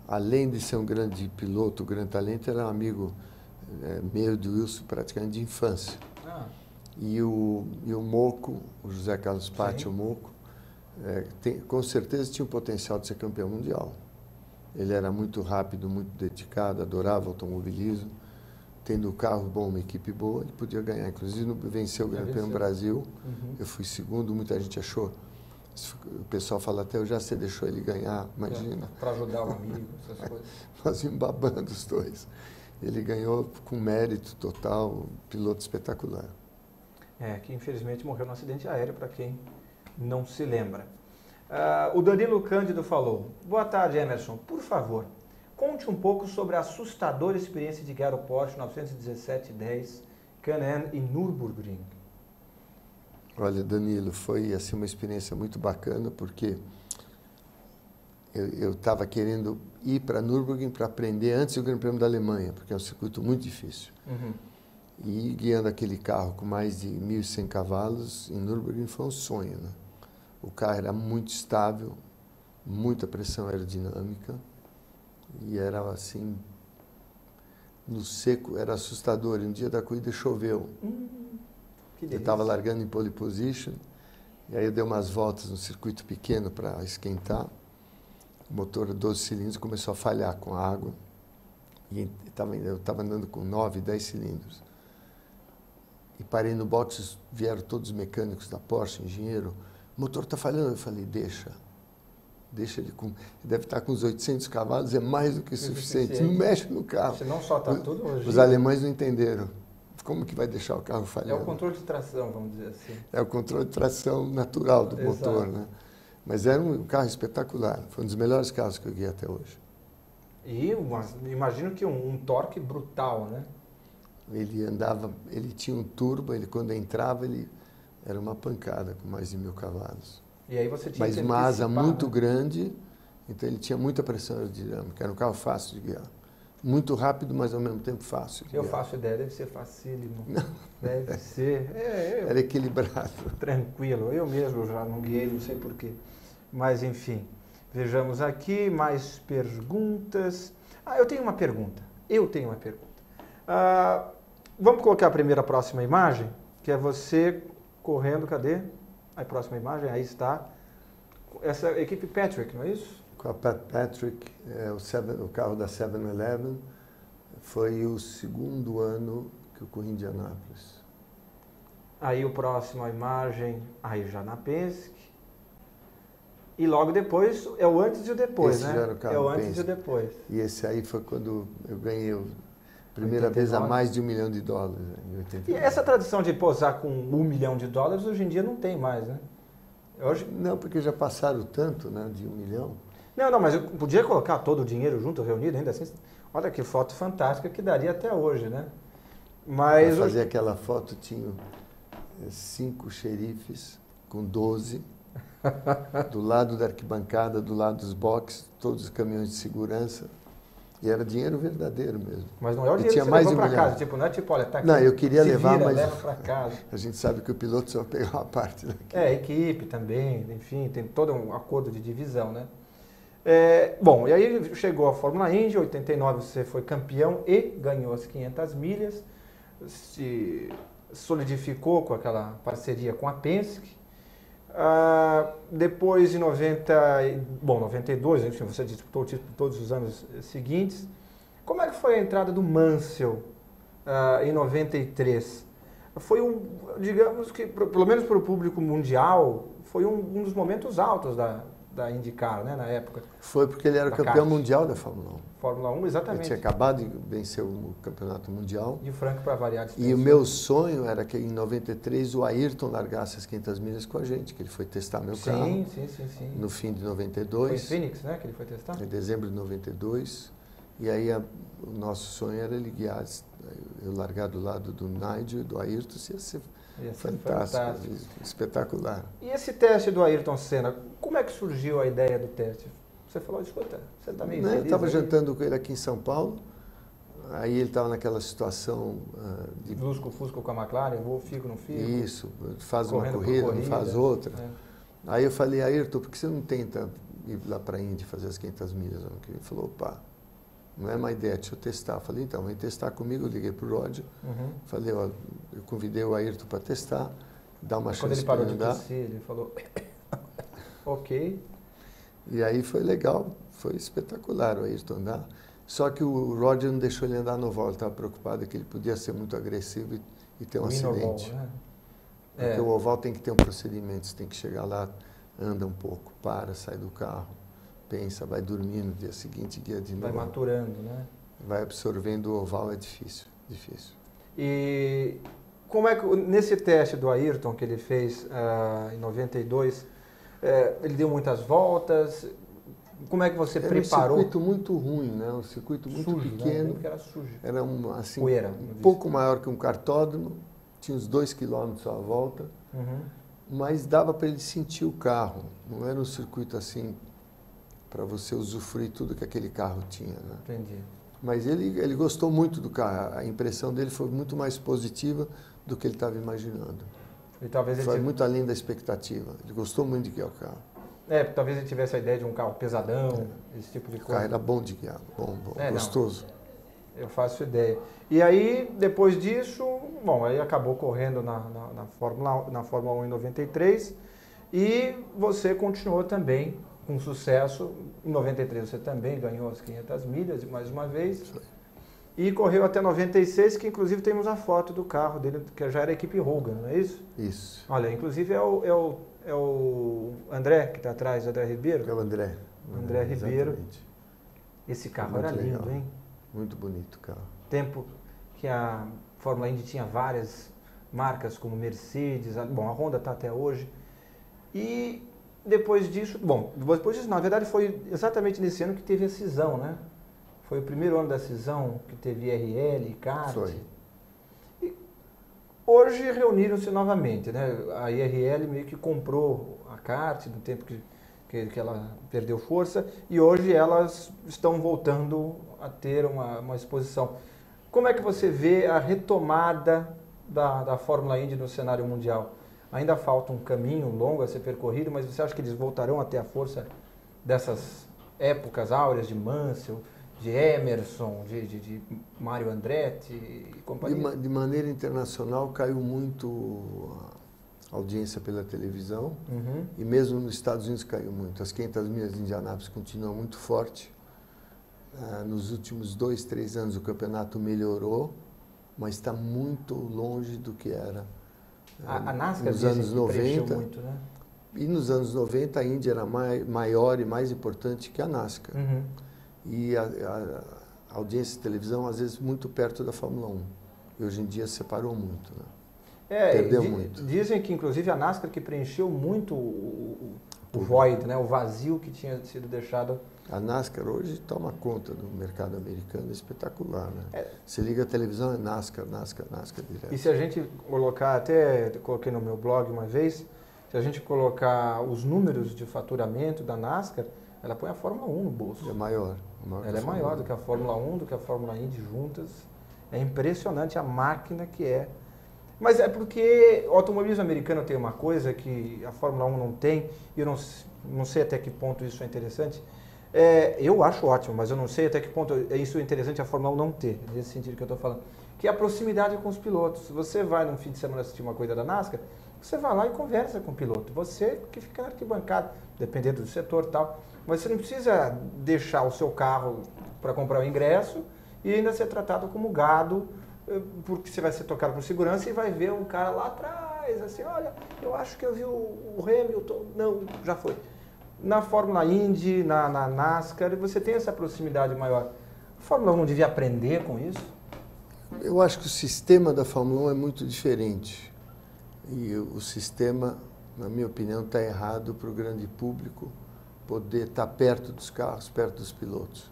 além de ser um grande piloto, um grande talento, era um amigo meu do Wilson praticamente de infância. E o Moco, o José Carlos Patti, o Moco, com certeza tinha o potencial de ser campeão mundial. Ele era muito rápido, muito dedicado, adorava automobilismo. Tendo um carro bom, uma equipe boa, ele podia ganhar. Inclusive, venceu o Grande Prêmio Brasil. Eu fui segundo, muita gente achou. O pessoal fala até, eu já você deixou ele ganhar, imagina. Para ajudar o amigo, essas coisas. Nós íamos babando os dois. Ele ganhou com mérito total, piloto espetacular. Que infelizmente morreu no acidente aéreo, para quem não se lembra. O Danilo Cândido falou, boa tarde, Emerson, por favor, conte um pouco sobre a assustadora experiência de guiar o Porsche 917-10 Can-Am em Nürburgring. Olha, Danilo, foi assim, uma experiência muito bacana, porque eu estava querendo ir para Nürburgring para aprender antes do Grande Prêmio da Alemanha, porque é um circuito muito difícil. E guiando aquele carro com mais de 1.100 cavalos em Nürburgring foi um sonho, né? O carro era muito estável, muita pressão aerodinâmica e era assim, no seco, era assustador. E um dia da corrida choveu. Eu estava largando em pole position e aí eu dei umas voltas no circuito pequeno para esquentar. O motor 12 cilindros começou a falhar com a água e eu estava andando com 9, 10 cilindros. E parei no box, vieram todos os mecânicos da Porsche, engenheiro, o motor está falhando. Eu falei, deixa ele deve estar com uns 800 cavalos, é mais do que suficiente, não mexe no carro. Você não solta tudo hoje. Os alemães não entenderam. como que vai deixar o carro falhando? É o controle de tração, vamos dizer assim. É o controle de tração natural do motor, né? Mas era um carro espetacular. Foi um dos melhores carros que eu guiei até hoje. E imagino que um torque brutal, né? Ele tinha um turbo, quando entrava, ele era uma pancada com mais de 1000 cavalos. E aí você tinha Mas que uma asa antecipar, muito né? grande, então ele tinha muita pressão aerodinâmica. Era um carro fácil de guiar. Muito rápido, mas ao mesmo tempo fácil de Eu guiar. faço ideia, deve ser facílimo. Deve ser. Era equilibrado. Tranquilo. Eu mesmo já não guiei, não sei porquê. Mas, enfim, vejamos aqui mais perguntas. Eu tenho uma pergunta. Vamos colocar a próxima imagem, que é você correndo. Cadê a próxima imagem? Aí está. Essa equipe Patrick, não é isso? Com a Pat Patrick, o carro da 7-Eleven, foi o segundo ano que eu corri em Indianápolis. Aí o próximo, a imagem, aí já na Penske. E logo depois, é o antes e o depois, Esse né? já era o carro É o antes Penske. e o depois. E esse aí foi quando eu ganhei a primeira vez a mais de $1 milhão, em 89. E essa tradição de posar com $1 milhão, hoje em dia não tem mais, né? Hoje... Não, porque já passaram tanto, né, de 1 milhão. Não, mas eu podia colocar todo o dinheiro junto, reunido, ainda assim. Olha que foto fantástica que daria até hoje, né? Mas Para fazer aquela foto tinha 5 xerifes com 12, do lado da arquibancada, do lado dos boxes, todos os caminhões de segurança. E era dinheiro verdadeiro mesmo. Mas não é o dinheiro tinha que você mais levou de 1 para milhão. casa, tipo, não é tipo, olha, tá aqui. Não, eu queria se levar, vira, mas leva para casa. a gente sabe que o piloto só pegou uma parte daqui. Equipe também, enfim, tem todo um acordo de divisão, né? Bom, e aí chegou a Fórmula Indy, em 89 você foi campeão e ganhou as 500 milhas, se solidificou com aquela parceria com a Penske. Depois, em 92, enfim, você disputou o título todos os anos seguintes. Como é que foi a entrada do Mansell em 93? Foi digamos que, pelo menos para o público mundial, foi um dos momentos altos da IndyCar, né, na época. Foi porque ele era o campeão mundial da Fórmula 1. Fórmula 1, exatamente. Ele tinha acabado de vencer o campeonato mundial. E o Franco, para variar. E o meu sonho era que em 93 o Ayrton largasse as 500 milhas com a gente, que ele foi testar meu carro. Sim. No fim de 92. Foi em Phoenix, né, que ele foi testar? Em dezembro de 92. E aí o nosso sonho era ele guiar, eu largar do lado do Nigel e do Ayrton, ia ser fantástico, espetacular. E esse teste do Ayrton Senna, como é que surgiu a ideia do teste? Você falou, escuta, você está meio feliz? Eu estava jantando com ele aqui em São Paulo, aí ele estava naquela situação de... Lusco-fusco com a McLaren, fico, não fico? Isso, faz uma corrida, não faz outra. Aí eu falei, Ayrton, por que você não tenta ir lá para a Indy fazer as 500 milhas? Ele falou, opa, não é má ideia, deixa eu testar. Eu falei, então, vem testar comigo. Eu liguei para o Roger, falei, ó, eu convidei o Ayrton para testar, dar uma chance para ele andar. Quando ele parou de tossir, ele falou, ok. E aí foi legal, foi espetacular o Ayrton andar. Só que o Roger não deixou ele andar no oval, ele estava preocupado que ele podia ser muito agressivo e ter um acidente. Oval, né? Porque o oval tem que ter um procedimento, você tem que chegar lá, anda um pouco, sai do carro, pensa, vai dormir no dia seguinte, guia de novo. Vai maturando, né? Vai absorvendo o oval, é difícil. E como é que, nesse teste do Ayrton que ele fez em 92, ele deu muitas voltas, como é que você preparou? Era um circuito muito ruim, né? Um circuito muito sujo, pequeno. Né? Era sujo. Era assim, poeira, um pouco maior que um cartódromo, tinha uns 2 quilômetros à volta, mas dava para ele sentir o carro. Não era um circuito assim para você usufruir tudo que aquele carro tinha, né? Entendi. Mas ele gostou muito do carro. A impressão dele foi muito mais positiva do que ele estava imaginando. E talvez foi muito além da expectativa. Ele gostou muito de guiar o carro. Talvez ele tivesse a ideia de um carro pesadão, esse tipo de coisa. O carro era bom de guiar, bom, gostoso. Não, eu faço ideia. E aí, depois disso, aí acabou correndo na Fórmula 1 em 93 e você continuou também com sucesso. Em 93 você também ganhou as 500 milhas, mais uma vez. Foi. E correu até 96, que inclusive temos a foto do carro dele, que já era a equipe Hogan, não é isso? Isso. Olha, inclusive é o André que está atrás, o André Ribeiro. É o André. André Ribeiro. Exatamente. Esse carro era lindo, hein? Muito bonito o carro. Tempo que a Fórmula Indy tinha várias marcas como Mercedes, bom, a Honda está até hoje. E depois disso, na verdade foi exatamente nesse ano que teve a cisão, né? Foi o primeiro ano da cisão que teve IRL e kart. Foi. E hoje reuniram-se novamente, né? A IRL meio que comprou a kart no tempo que ela perdeu força e hoje elas estão voltando a ter uma exposição. Como é que você vê a retomada da Fórmula Indy no cenário mundial? Ainda falta um caminho longo a ser percorrido, mas você acha que eles voltarão a ter a força dessas épocas áureas de Mansell, de Emerson, de Mário Andretti e companhia? De maneira internacional caiu muito a audiência pela televisão e mesmo nos Estados Unidos caiu muito. As 500 milhas de Indianápolis continuam muito forte. Nos últimos 2, 3 anos o campeonato melhorou, mas está muito longe do que era. A NASCAR nos anos 90, muito, né? E nos anos 90 a Indy era maior e mais importante que a NASCAR. E a audiência de televisão, às vezes, muito perto da Fórmula 1. E hoje em dia separou muito, né? Perdeu muito. Dizem que, inclusive, a NASCAR que preencheu muito o void, né? O vazio que tinha sido deixado. A NASCAR hoje toma conta do mercado americano, é espetacular, né? Se liga a televisão, é NASCAR direto. E se a gente colocar, até coloquei no meu blog uma vez, se a gente colocar os números de faturamento da NASCAR, ela põe a Fórmula 1 no bolso. É maior. Ela é maior do que a Fórmula 1, do que a Fórmula Indy juntas. É impressionante a máquina que é. Mas é porque o automobilismo americano tem uma coisa que a Fórmula 1 não tem, e eu não sei até que ponto isso é interessante. Eu acho ótimo, mas eu não sei até que ponto isso é interessante a Fórmula 1 não ter, nesse sentido que eu estou falando. Que é a proximidade com os pilotos. Se você vai num fim de semana assistir uma corrida da NASCAR, você vai lá e conversa com o piloto. Você que fica na arquibancada, dependendo do setor e tal. Mas você não precisa deixar o seu carro para comprar o ingresso e ainda ser tratado como gado, porque você vai ser tocado por segurança e vai ver um cara lá atrás, assim, olha, eu acho que eu vi o Hamilton. Não, já foi. Na Fórmula Indy, na NASCAR, você tem essa proximidade maior. A Fórmula 1 devia aprender com isso? Eu acho que o sistema da Fórmula 1 é muito diferente. E o sistema, na minha opinião, está errado para o grande público poder estar perto dos carros, perto dos pilotos.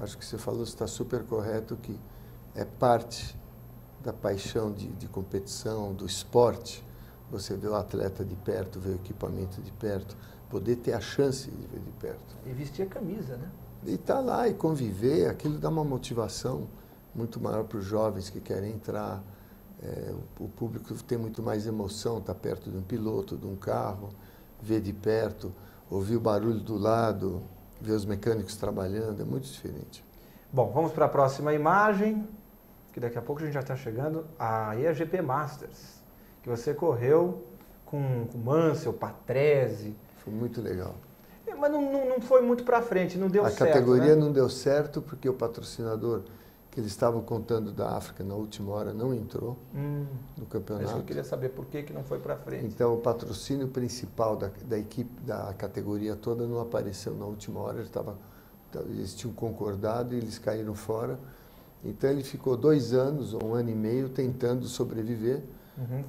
Acho que você falou, está super correto, que é parte da paixão de competição, do esporte. Você vê o atleta de perto, vê o equipamento de perto, poder ter a chance de ver de perto. E vestir a camisa, né? E estar lá e conviver, aquilo dá uma motivação muito maior para os jovens que querem entrar. O público tem muito mais emoção, estar perto de um piloto, de um carro, ver de perto, ouvir o barulho do lado, ver os mecânicos trabalhando, é muito diferente. Bom, vamos para a próxima imagem, que daqui a pouco a gente já está chegando. Aí é a GP Masters, que você correu com Mansell, Patrese. Foi muito legal. Mas não foi muito para frente, não deu certo. A categoria, né? não deu certo porque o patrocinador que eles estavam contando da África na última hora não entrou no campeonato. Mas eu queria saber por que não foi para frente. Então o patrocínio principal da equipe, da categoria toda não apareceu na última hora, eles tinham concordado e eles caíram fora. Então ele ficou 2 anos ou 1 ano e meio tentando sobreviver.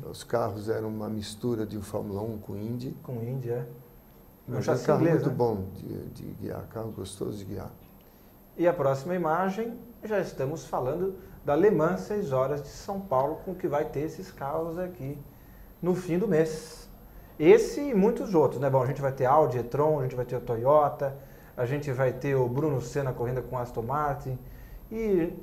Os carros eram uma mistura de Fórmula 1 com Indy. Com Indy, é. Mas um carro muito bom de guiar, carro gostoso de guiar. E a próxima imagem, já estamos falando da Le Mans 6 horas de São Paulo, com que vai ter esses carros aqui no fim do mês. Esse e muitos outros, né? Bom, a gente vai ter Audi e-tron, a gente vai ter o Toyota, a gente vai ter o Bruno Senna correndo com o Aston Martin. E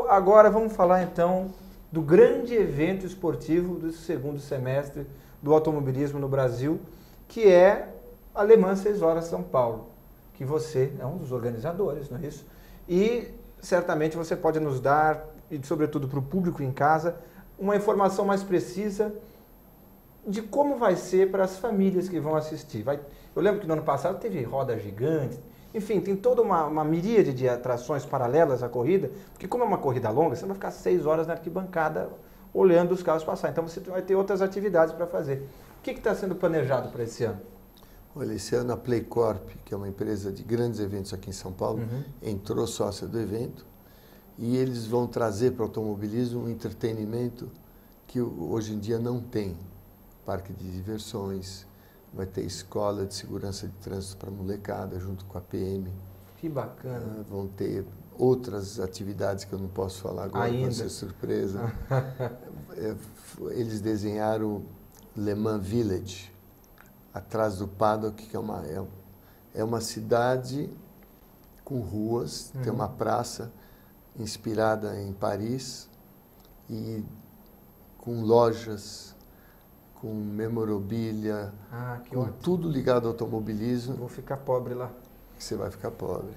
agora vamos falar então do grande evento esportivo do segundo semestre do automobilismo no Brasil, que é a Le Mans 6 horas São Paulo, que você é um dos organizadores, não é isso? E certamente você pode nos dar, e sobretudo para o público em casa, uma informação mais precisa de como vai ser para as famílias que vão assistir. Eu lembro que no ano passado teve roda gigante, enfim, tem toda uma miríade de atrações paralelas à corrida, porque como é uma corrida longa, você não vai ficar 6 horas na arquibancada olhando os carros passar, então você vai ter outras atividades para fazer. O que está sendo planejado para esse ano? Olha, esse ano a Playcorp, que é uma empresa de grandes eventos aqui em São Paulo, entrou sócia do evento E eles vão trazer para o automobilismo um entretenimento que hoje em dia não tem. Parque de diversões, vai ter escola de segurança de trânsito para molecada, junto com a PM. Que bacana. Vão ter outras atividades que eu não posso falar agora, Ainda. vai ser surpresa. Eles desenharam Le Mans Village, atrás do paddock, que é uma cidade com ruas, tem uma praça inspirada em Paris e com lojas, com memorabilia, com ótimo. tudo ligado ao automobilismo. Vou ficar pobre lá. Você vai ficar pobre.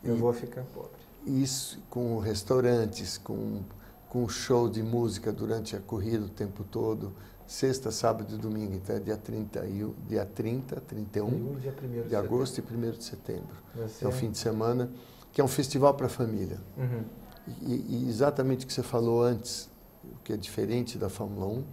Eu vou ficar pobre. Isso com restaurantes, com show de música durante a corrida o tempo todo, sexta, sábado e domingo, então é dia 31 dia 1º de agosto e 1º de setembro. Você... É um fim de semana, que é um festival para a família. E exatamente o que você falou antes, o que é diferente da Fórmula 1,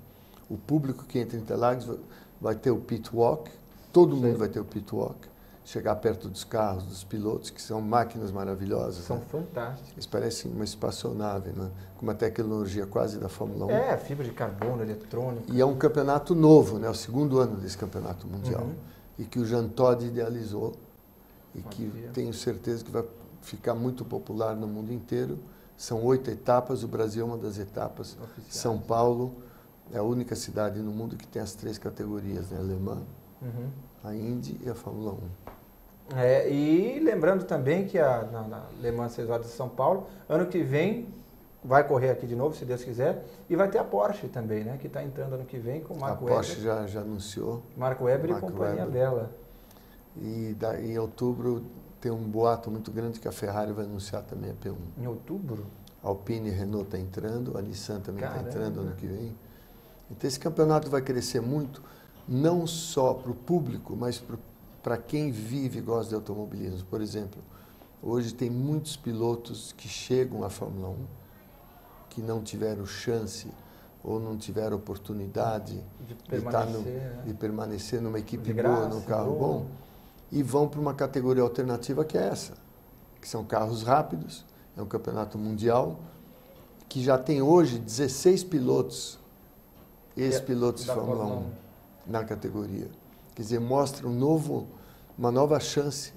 o público que entra em Interlagos vai ter o pit walk, todo mundo vai ter o pit walk, chegar perto dos carros, dos pilotos, que são máquinas maravilhosas. São fantásticas. Eles parecem uma espaçonave, né? Com uma tecnologia quase da Fórmula 1. É, fibra de carbono, eletrônica. E é um campeonato novo, né? O segundo ano desse campeonato mundial. E que o Jean Todt idealizou e que tenho certeza que vai ficar muito popular no mundo inteiro. São 8 etapas, o Brasil é uma das etapas. São Paulo é a única cidade no mundo que tem as 3 categorias, né? A Le Mans, a Indy e a Fórmula 1. E lembrando também que na Le Mans 6 horas de São Paulo, ano que vem vai correr aqui de novo, se Deus quiser, e vai ter a Porsche também, né? Que está entrando ano que vem com o Marco Webber. A Porsche já anunciou. Marco Webber e companhia dela. E em outubro tem um boato muito grande que a Ferrari vai anunciar também a P1. Em outubro? A Alpine e a Renault está entrando, a Nissan também está entrando ano que vem. Então esse campeonato vai crescer muito, não só para o público, mas para quem vive e gosta de automobilismo. Por exemplo, hoje tem muitos pilotos que chegam à Fórmula 1 que não tiveram chance ou não tiveram oportunidade de permanecer numa equipe boa, num carro bom, e vão para uma categoria alternativa que é essa, que são carros rápidos, é um campeonato mundial, que já tem hoje 16 pilotos, ex-pilotos de Fórmula 1 na categoria. Quer dizer, mostra uma nova chance,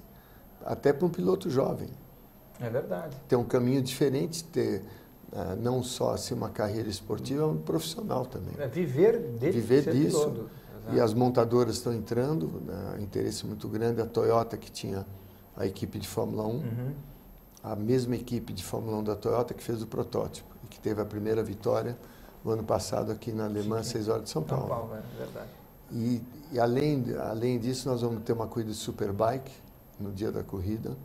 até para um piloto jovem. É verdade. Ter um caminho diferente, ter não só assim, uma carreira esportiva, mas um profissional também. Viver disso. Piloto. E as montadoras estão entrando, interesse muito grande. A Toyota, que tinha a equipe de Fórmula 1, a mesma equipe de Fórmula 1 da Toyota que fez o protótipo e que teve a primeira vitória no ano passado aqui na Le Mans 6 horas de São Paulo. São Paulo, é verdade. E além disso, nós vamos ter uma corrida de Superbike no dia da corrida,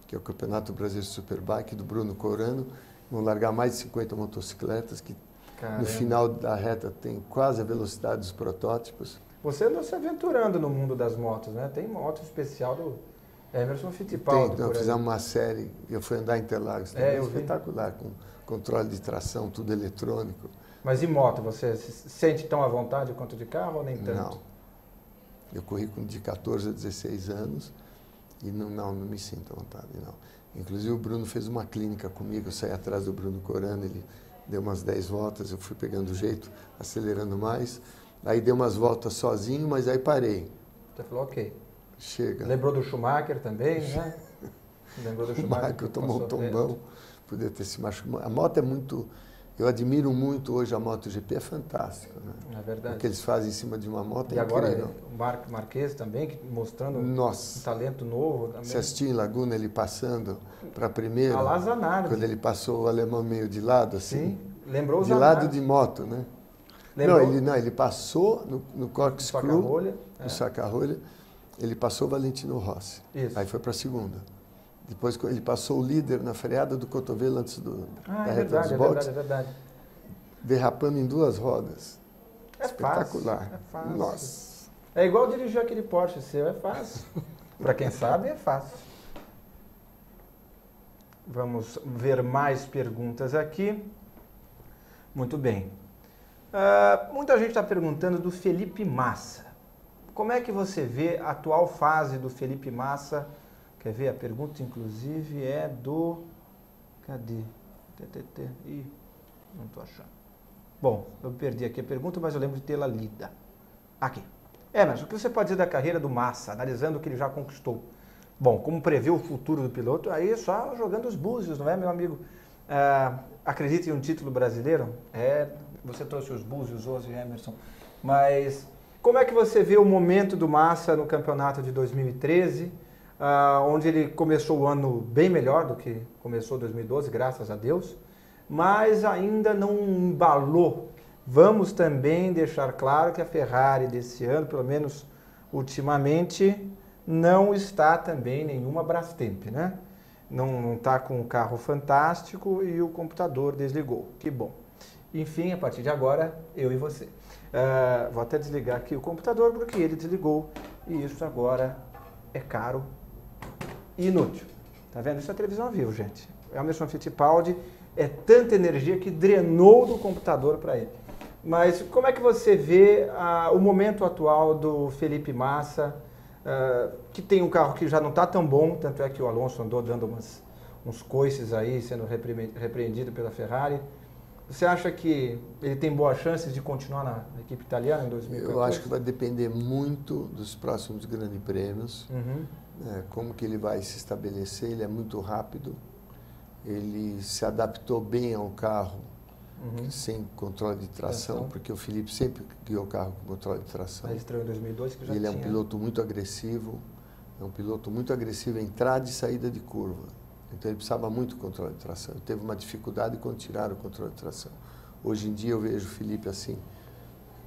que é o Campeonato Brasileiro de Superbike do Bruno Corano. Vão largar mais de 50 motocicletas, que no final da reta tem quase a velocidade dos protótipos. Você andou se aventurando no mundo das motos, né? Tem moto especial do Emerson Fittipaldi. Então, fizemos uma série, eu fui andar em Interlagos também, espetacular, com controle de tração, tudo eletrônico. Mas e moto, você se sente tão à vontade quanto de carro ou nem tanto? Não. Eu corri de 14 a 16 anos e não me sinto à vontade, não. Inclusive o Bruno fez uma clínica comigo, eu saí atrás do Bruno Corano, ele deu umas 10 voltas, eu fui pegando o jeito, acelerando mais. Aí dei umas voltas sozinho, mas aí parei. Você falou, ok. Chega. Lembrou do Schumacher também, né? Lembrou do Schumacher. Que tomou um tombão, podia ter se machucado. A moto é muito... Eu admiro muito hoje a MotoGP, é fantástico, né? É verdade. O que eles fazem em cima de uma moto é incrível. E agora o Marc Marquez também, mostrando um talento novo. Também. Você assistiu em Laguna ele passando para a primeira? A lá Zanardi. Quando ele passou o alemão meio de lado, assim? Sim, lembrou o de Zanardi. lado de moto, né? Lembrou? Ele passou no corkscrew, no saca-rolha, ele passou o Valentino Rossi. Isso. Aí foi para a segunda. Depois ele passou o líder na freada do cotovelo antes da reta dos boxes. É verdade. Derrapando em 2 rodas. É espetacular. Fácil, é fácil. Nossa. É igual dirigir aquele Porsche seu, é fácil. Para quem sabe, é fácil. Vamos ver mais perguntas aqui. Muito bem. Muita gente está perguntando do Felipe Massa. Como é que você vê a atual fase do Felipe Massa? Quer ver? A pergunta, inclusive, é do... Cadê? Ih, não estou achando. Bom, eu perdi aqui a pergunta, mas eu lembro de tê-la lida. Aqui. Emerson, o que você pode dizer da carreira do Massa, analisando o que ele já conquistou? Bom, como prevê o futuro do piloto, aí só jogando os búzios, não é, meu amigo? Acredita em um título brasileiro? Você trouxe os búzios hoje, Emerson. Mas como é que você vê o momento do Massa no campeonato de 2013, onde ele começou o ano bem melhor do que começou 2012, graças a Deus, mas ainda não embalou. Vamos também deixar claro que a Ferrari desse ano, pelo menos ultimamente, não está também nenhuma Brastemp, né? Não está com um carro fantástico e o computador desligou. Que bom. Enfim, a partir de agora, eu e você. Vou até desligar aqui o computador porque ele desligou e isso agora é caro e inútil. Tá vendo? Isso é televisão ao vivo, gente. Emerson Fittipaldi é tanta energia que drenou do computador para ele. Mas como é que você vê o momento atual do Felipe Massa, que tem um carro que já não está tão bom, tanto é que o Alonso andou dando uns coices aí, sendo repreendido pela Ferrari. Você acha que ele tem boas chances de continuar na equipe italiana em 2014? Eu acho que vai depender muito dos próximos grandes prêmios, como que ele vai se estabelecer. Ele é muito rápido, ele se adaptou bem ao carro sem controle de tração, porque o Felipe sempre guiou o carro com controle de tração. Ele estreou em 2002, que já ele tinha. É um piloto muito agressivo, em entrada e saída de curva. Então ele precisava muito de controle de tração. Ele teve uma dificuldade quando tiraram o controle de tração. Hoje em dia eu vejo o Felipe assim,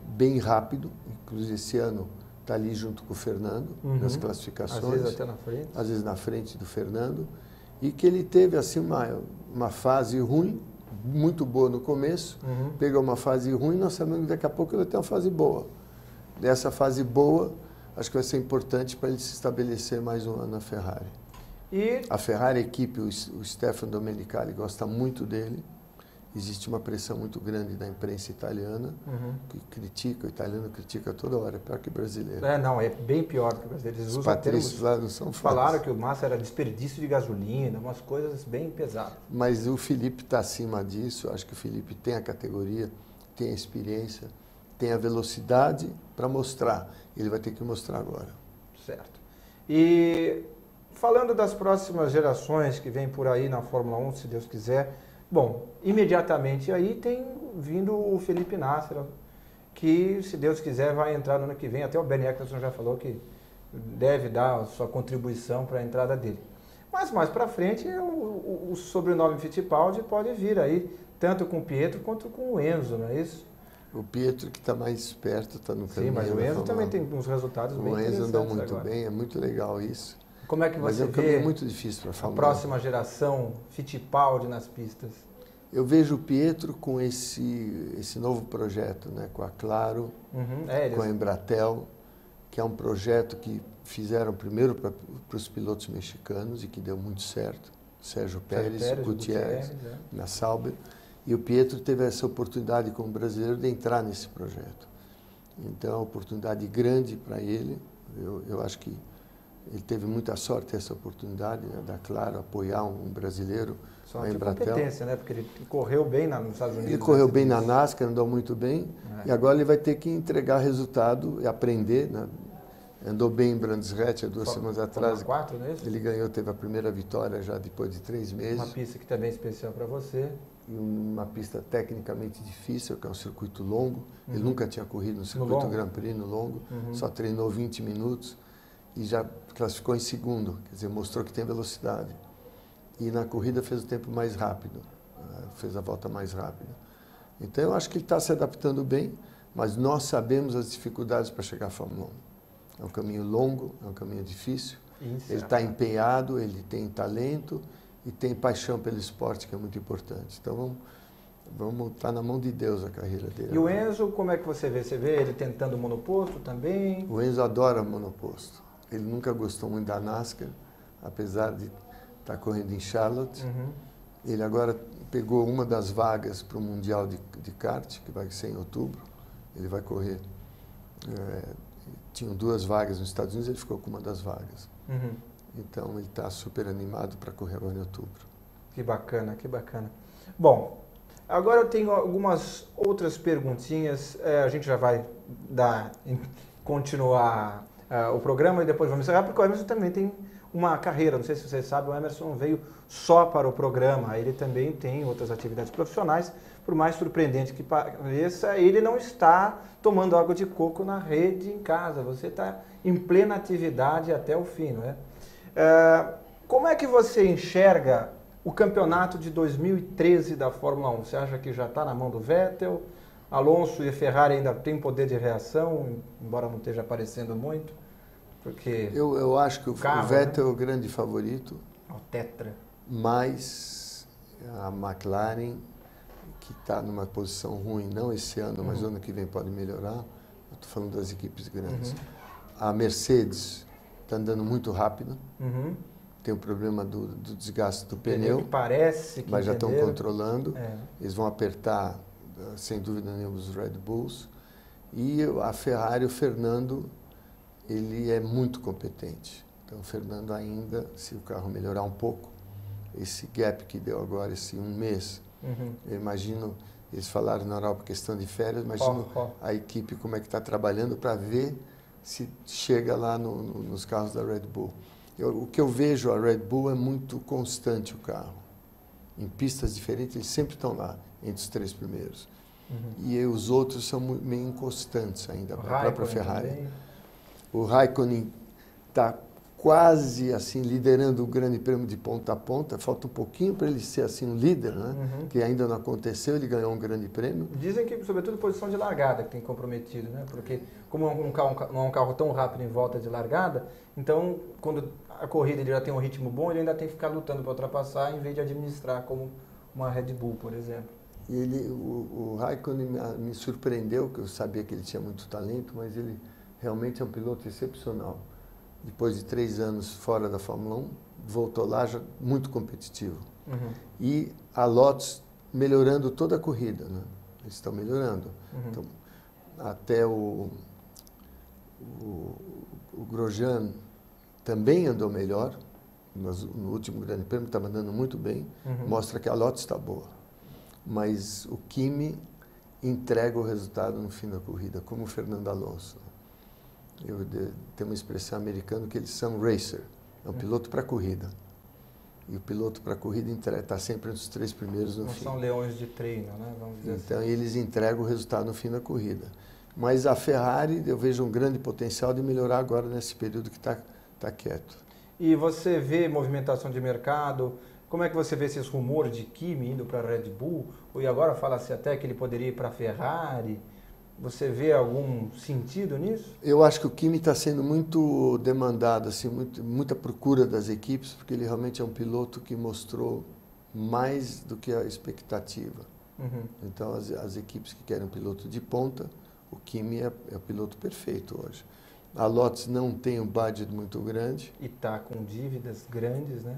bem rápido, inclusive esse ano está ali junto com o Fernando nas classificações. Às vezes até na frente. Às vezes na frente do Fernando. E que ele teve assim uma fase ruim, muito boa no começo, pegou uma fase ruim, nós sabemos que daqui a pouco ele vai ter uma fase boa. Dessa fase boa, acho que vai ser importante para ele se estabelecer mais um ano na Ferrari. E a Ferrari, a equipe, o Stefano Domenicali gosta muito dele. Existe uma pressão muito grande da imprensa italiana, que critica, o italiano critica toda hora, é pior que o brasileiro. Não, é bem pior que o brasileiro. Eles Os usam patrícios lá não são falaram fáceis. que o Massa era desperdício de gasolina, umas coisas bem pesadas. Mas o Felipe está acima disso, acho que o Felipe tem a categoria, tem a experiência, tem a velocidade para mostrar. Ele vai ter que mostrar agora. Certo. E falando das próximas gerações que vêm por aí na Fórmula 1, se Deus quiser, bom, imediatamente aí tem vindo o Felipe Nasser, que, se Deus quiser, vai entrar no ano que vem. Até o Ben Eccleston já falou que deve dar a sua contribuição para a entrada dele. Mas mais para frente, o sobrenome Fittipaldi pode vir aí, tanto com o Pietro quanto com o Enzo, não é isso? O Pietro, que está mais esperto, está no caminho. Sim, mas o Enzo também tem uns resultados bem interessantes. O Enzo andou muito agora. bem, é muito legal isso. Como é que Mas você é um caminho vê muito difícil para a a Fórmula 1. próxima geração Fittipaldi nas pistas? Eu vejo o Pietro com esse novo projeto, né, com a Claro, com a Embratel, que é um projeto que fizeram primeiro para os pilotos mexicanos e que deu muito certo. Sérgio Pérez, Gutiérrez, na Sauber. E o Pietro teve essa oportunidade como brasileiro de entrar nesse projeto. Então, é uma oportunidade grande para ele. Eu acho que ele teve muita sorte essa oportunidade, né, da Claro apoiar um brasileiro. Só de competência, né? Porque ele correu bem nos Estados Unidos. Ele correu bem na NASCAR, andou muito bem. E agora ele vai ter que entregar resultado e aprender, né? Andou bem em Brands Hatch há 2 semanas atrás. 4, não é isso? Ele ganhou, teve a primeira vitória já depois de 3 meses. Uma pista que também é especial para você. E uma pista tecnicamente difícil, que é um circuito longo. Ele nunca tinha corrido no circuito Grand Prix, no longo. Só treinou 20 minutos e já classificou em segundo. Quer dizer, mostrou que tem velocidade. E na corrida fez o tempo mais rápido. Fez a volta mais rápida. Então eu acho que ele está se adaptando bem, mas nós sabemos as dificuldades para chegar à Fórmula 1. É um caminho longo, é um caminho difícil. Ele está empenhado, ele tem talento e tem paixão pelo esporte, que é muito importante. Então vamos estar na mão de Deus a carreira dele. E o Enzo, como é que você vê? Você vê ele tentando monoposto também? O Enzo adora monoposto. Ele nunca gostou muito da NASCAR, apesar de estar correndo em Charlotte. Ele agora pegou uma das vagas para o Mundial de kart, que vai ser em outubro. Ele vai correr. Tinham 2 vagas nos Estados Unidos, ele ficou com uma das vagas. Então ele está super animado para correr agora em outubro. Que bacana, que bacana. Bom, agora eu tenho algumas outras perguntinhas. A gente já vai continuar o programa e depois vamos encerrar, porque o Emerson também tem uma carreira. Não sei se vocês sabem, o Emerson não veio só para o programa, ele também tem outras atividades profissionais. Por mais surpreendente que pareça, ele não está tomando água de coco na rede em casa. Você está em plena atividade até o fim, não é? Como é que você enxerga o campeonato de 2013 da Fórmula 1? Você acha que já está na mão do Vettel? Alonso e Ferrari ainda têm poder de reação, embora não esteja aparecendo muito? Porque eu acho que o Vettel, né, é o grande favorito. O tetra. Mas a McLaren, que está numa posição ruim, não esse ano, mas ano que vem pode melhorar. Eu estou falando das equipes grandes. A Mercedes está andando muito rápido. Tem o problema do desgaste do pneu. Que parece que mas já estão controlando. Eles vão apertar, sem dúvida nenhuma, os Red Bulls. E a Ferrari, o Fernando, ele é muito competente. Então, o Fernando ainda, se o carro melhorar um pouco, esse gap que deu agora, esse um mês, eu imagino, eles falaram na Europa questão de férias, imagino a equipe como é que está trabalhando para ver se chega lá nos carros da Red Bull. O que eu vejo, a Red Bull é muito constante o carro. Em pistas diferentes, eles sempre estão lá, entre os 3 primeiros. E os outros são meio inconstantes ainda, a própria Ferrari. Também. O Raikkonen está quase assim liderando o Grande Prêmio de ponta a ponta. Falta um pouquinho para ele ser assim um líder, né? Que ainda não aconteceu. Ele ganhou um Grande Prêmio. Dizem que sobretudo posição de largada que tem comprometido, né? Porque como não é um carro tão rápido em volta de largada, então quando a corrida ele já tem um ritmo bom, ele ainda tem que ficar lutando para ultrapassar em vez de administrar como uma Red Bull, por exemplo. E o Raikkonen me surpreendeu, que eu sabia que ele tinha muito talento, mas ele realmente é um piloto excepcional. Depois de 3 anos fora da Fórmula 1, voltou lá já muito competitivo. E a Lotus melhorando toda a corrida, né? Eles estão melhorando. Então, até o Grosjean também andou melhor, no último Grande Prêmio estava andando muito bem, mostra que a Lotus está boa. Mas o Kimi entrega o resultado no fim da corrida, como o Fernando Alonso. Tem uma expressão americana que eles são racer, é um piloto para corrida. E o piloto para corrida está sempre entre os 3 primeiros no fim. São leões de treino, né? Vamos dizer então assim. Eles entregam o resultado no fim da corrida. Mas a Ferrari, eu vejo um grande potencial de melhorar agora nesse período que está quieto. E você vê movimentação de mercado? Como é que você vê esses rumores de Kimi indo para a Red Bull? E agora fala-se até que ele poderia ir para a Ferrari. Você vê algum sentido nisso? Eu acho que o Kimi está sendo muito demandado, assim, muita procura das equipes, porque ele realmente é um piloto que mostrou mais do que a expectativa. Então, as equipes que querem um piloto de ponta, o Kimi é o piloto perfeito hoje. A Lotus não tem um budget muito grande. E está com dívidas grandes, né?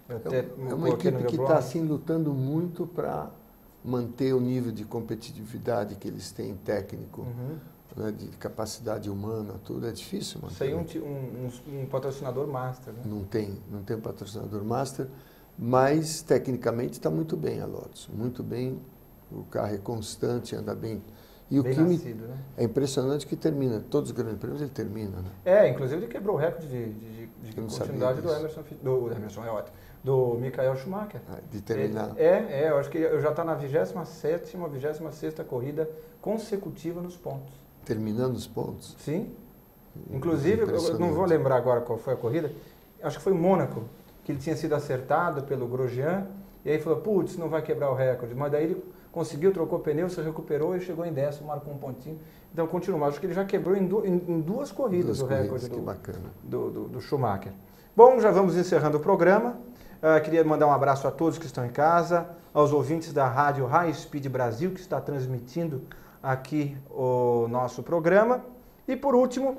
É uma equipe que está assim, lutando muito para manter o nível de competitividade que eles têm técnico, né, de capacidade humana, tudo. É difícil manter. Sem um patrocinador master, né? Não tem um patrocinador master, mas tecnicamente está muito bem a Lotus, muito bem. O carro é constante, anda bem. E o Kimi nascido, né? É impressionante que termina, todos os grandes prêmios ele termina, né? Inclusive ele quebrou o recorde de continuidade do Emerson, do Michael Schumacher. De terminar. Eu acho que eu já está na 27ª ou 26ª corrida consecutiva nos pontos. Terminando os pontos? Sim. Inclusive, eu não vou lembrar agora qual foi a corrida, acho que foi em Mônaco, que ele tinha sido acertado pelo Grosjean, e aí falou, putz, não vai quebrar o recorde. Mas daí ele conseguiu, trocou o pneu, se recuperou e chegou em 10º, marcou um pontinho. Então, continua. Acho que ele já quebrou em 2 corridas o recorde do Schumacher. Bom, já vamos encerrando o programa. Queria mandar um abraço a todos que estão em casa, aos ouvintes da Rádio High Speed Brasil, que está transmitindo aqui o nosso programa. E, por último,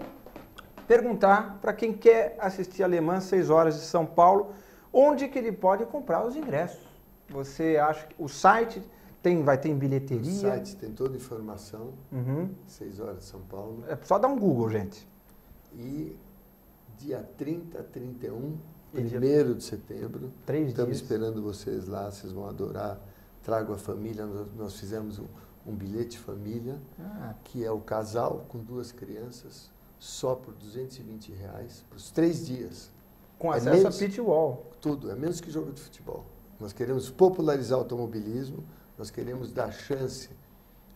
perguntar para quem quer assistir a Le Mans 6 horas de São Paulo, onde que ele pode comprar os ingressos. Você acha que o site vai ter em bilheteria? O site tem toda a informação, 6 horas de São Paulo. É só dar um Google, gente. E dia 30, 31, 1º de setembro, 3 estamos dias. esperando vocês lá, vocês vão adorar trago a família, nós fizemos um bilhete família, que é o casal com 2 crianças, só por R$220, por os 3 dias. Com acesso a pit wall. Tudo, é menos que jogo de futebol. Nós queremos popularizar o automobilismo, nós queremos dar chance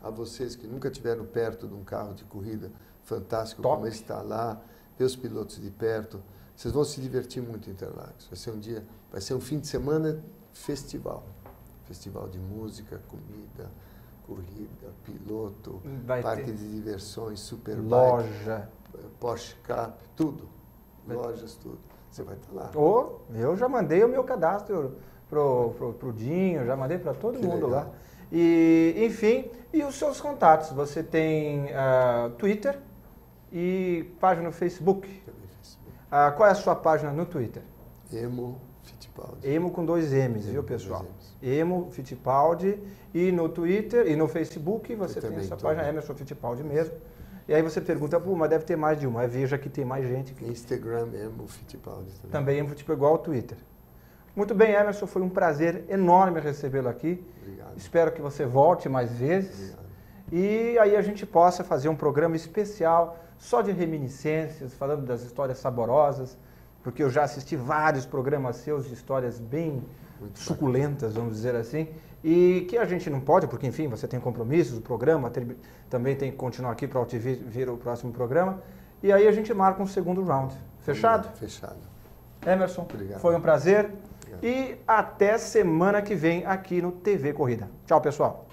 a vocês que nunca estiveram perto de um carro de corrida fantástico, Top. como esse está lá, ver os pilotos de perto. Vocês vão se divertir muito em Interlagos. Vai ser um fim de semana festival. Festival de música, comida, corrida, piloto, parque de diversões, Superbike, loja, Porsche Cup, tudo. Lojas, tudo. Você vai estar lá. Eu já mandei o meu cadastro pro Dinho, já mandei para todo mundo legal. lá. E, enfim, e os seus contatos? Você tem Twitter e página no Facebook. Qual é a sua página no Twitter? Emo Fittipaldi. Emo com 2 M's, viu, pessoal? Emo Fittipaldi. E no Twitter e no Facebook você tem a sua página, Emerson Fittipaldi mesmo. E aí você pergunta, pô, mas deve ter mais de uma. Aí veja que tem mais gente. Instagram, Emo Fittipaldi. Também Emo Fittipaldi, igual ao Twitter. Muito bem, Emerson, foi um prazer enorme recebê-lo aqui. Obrigado. Espero que você volte mais vezes. Obrigado. E aí a gente possa fazer um programa especial só de reminiscências, falando das histórias saborosas, porque eu já assisti vários programas seus de histórias bem suculentas, vamos dizer assim, e que a gente não pode, porque enfim, você tem compromissos, o programa também tem que continuar aqui para vir o próximo programa, e aí a gente marca um segundo round. Fechado? Fechado. Emerson, obrigado. Foi um prazer. Obrigado. E até semana que vem aqui no TV Corrida. Tchau, pessoal.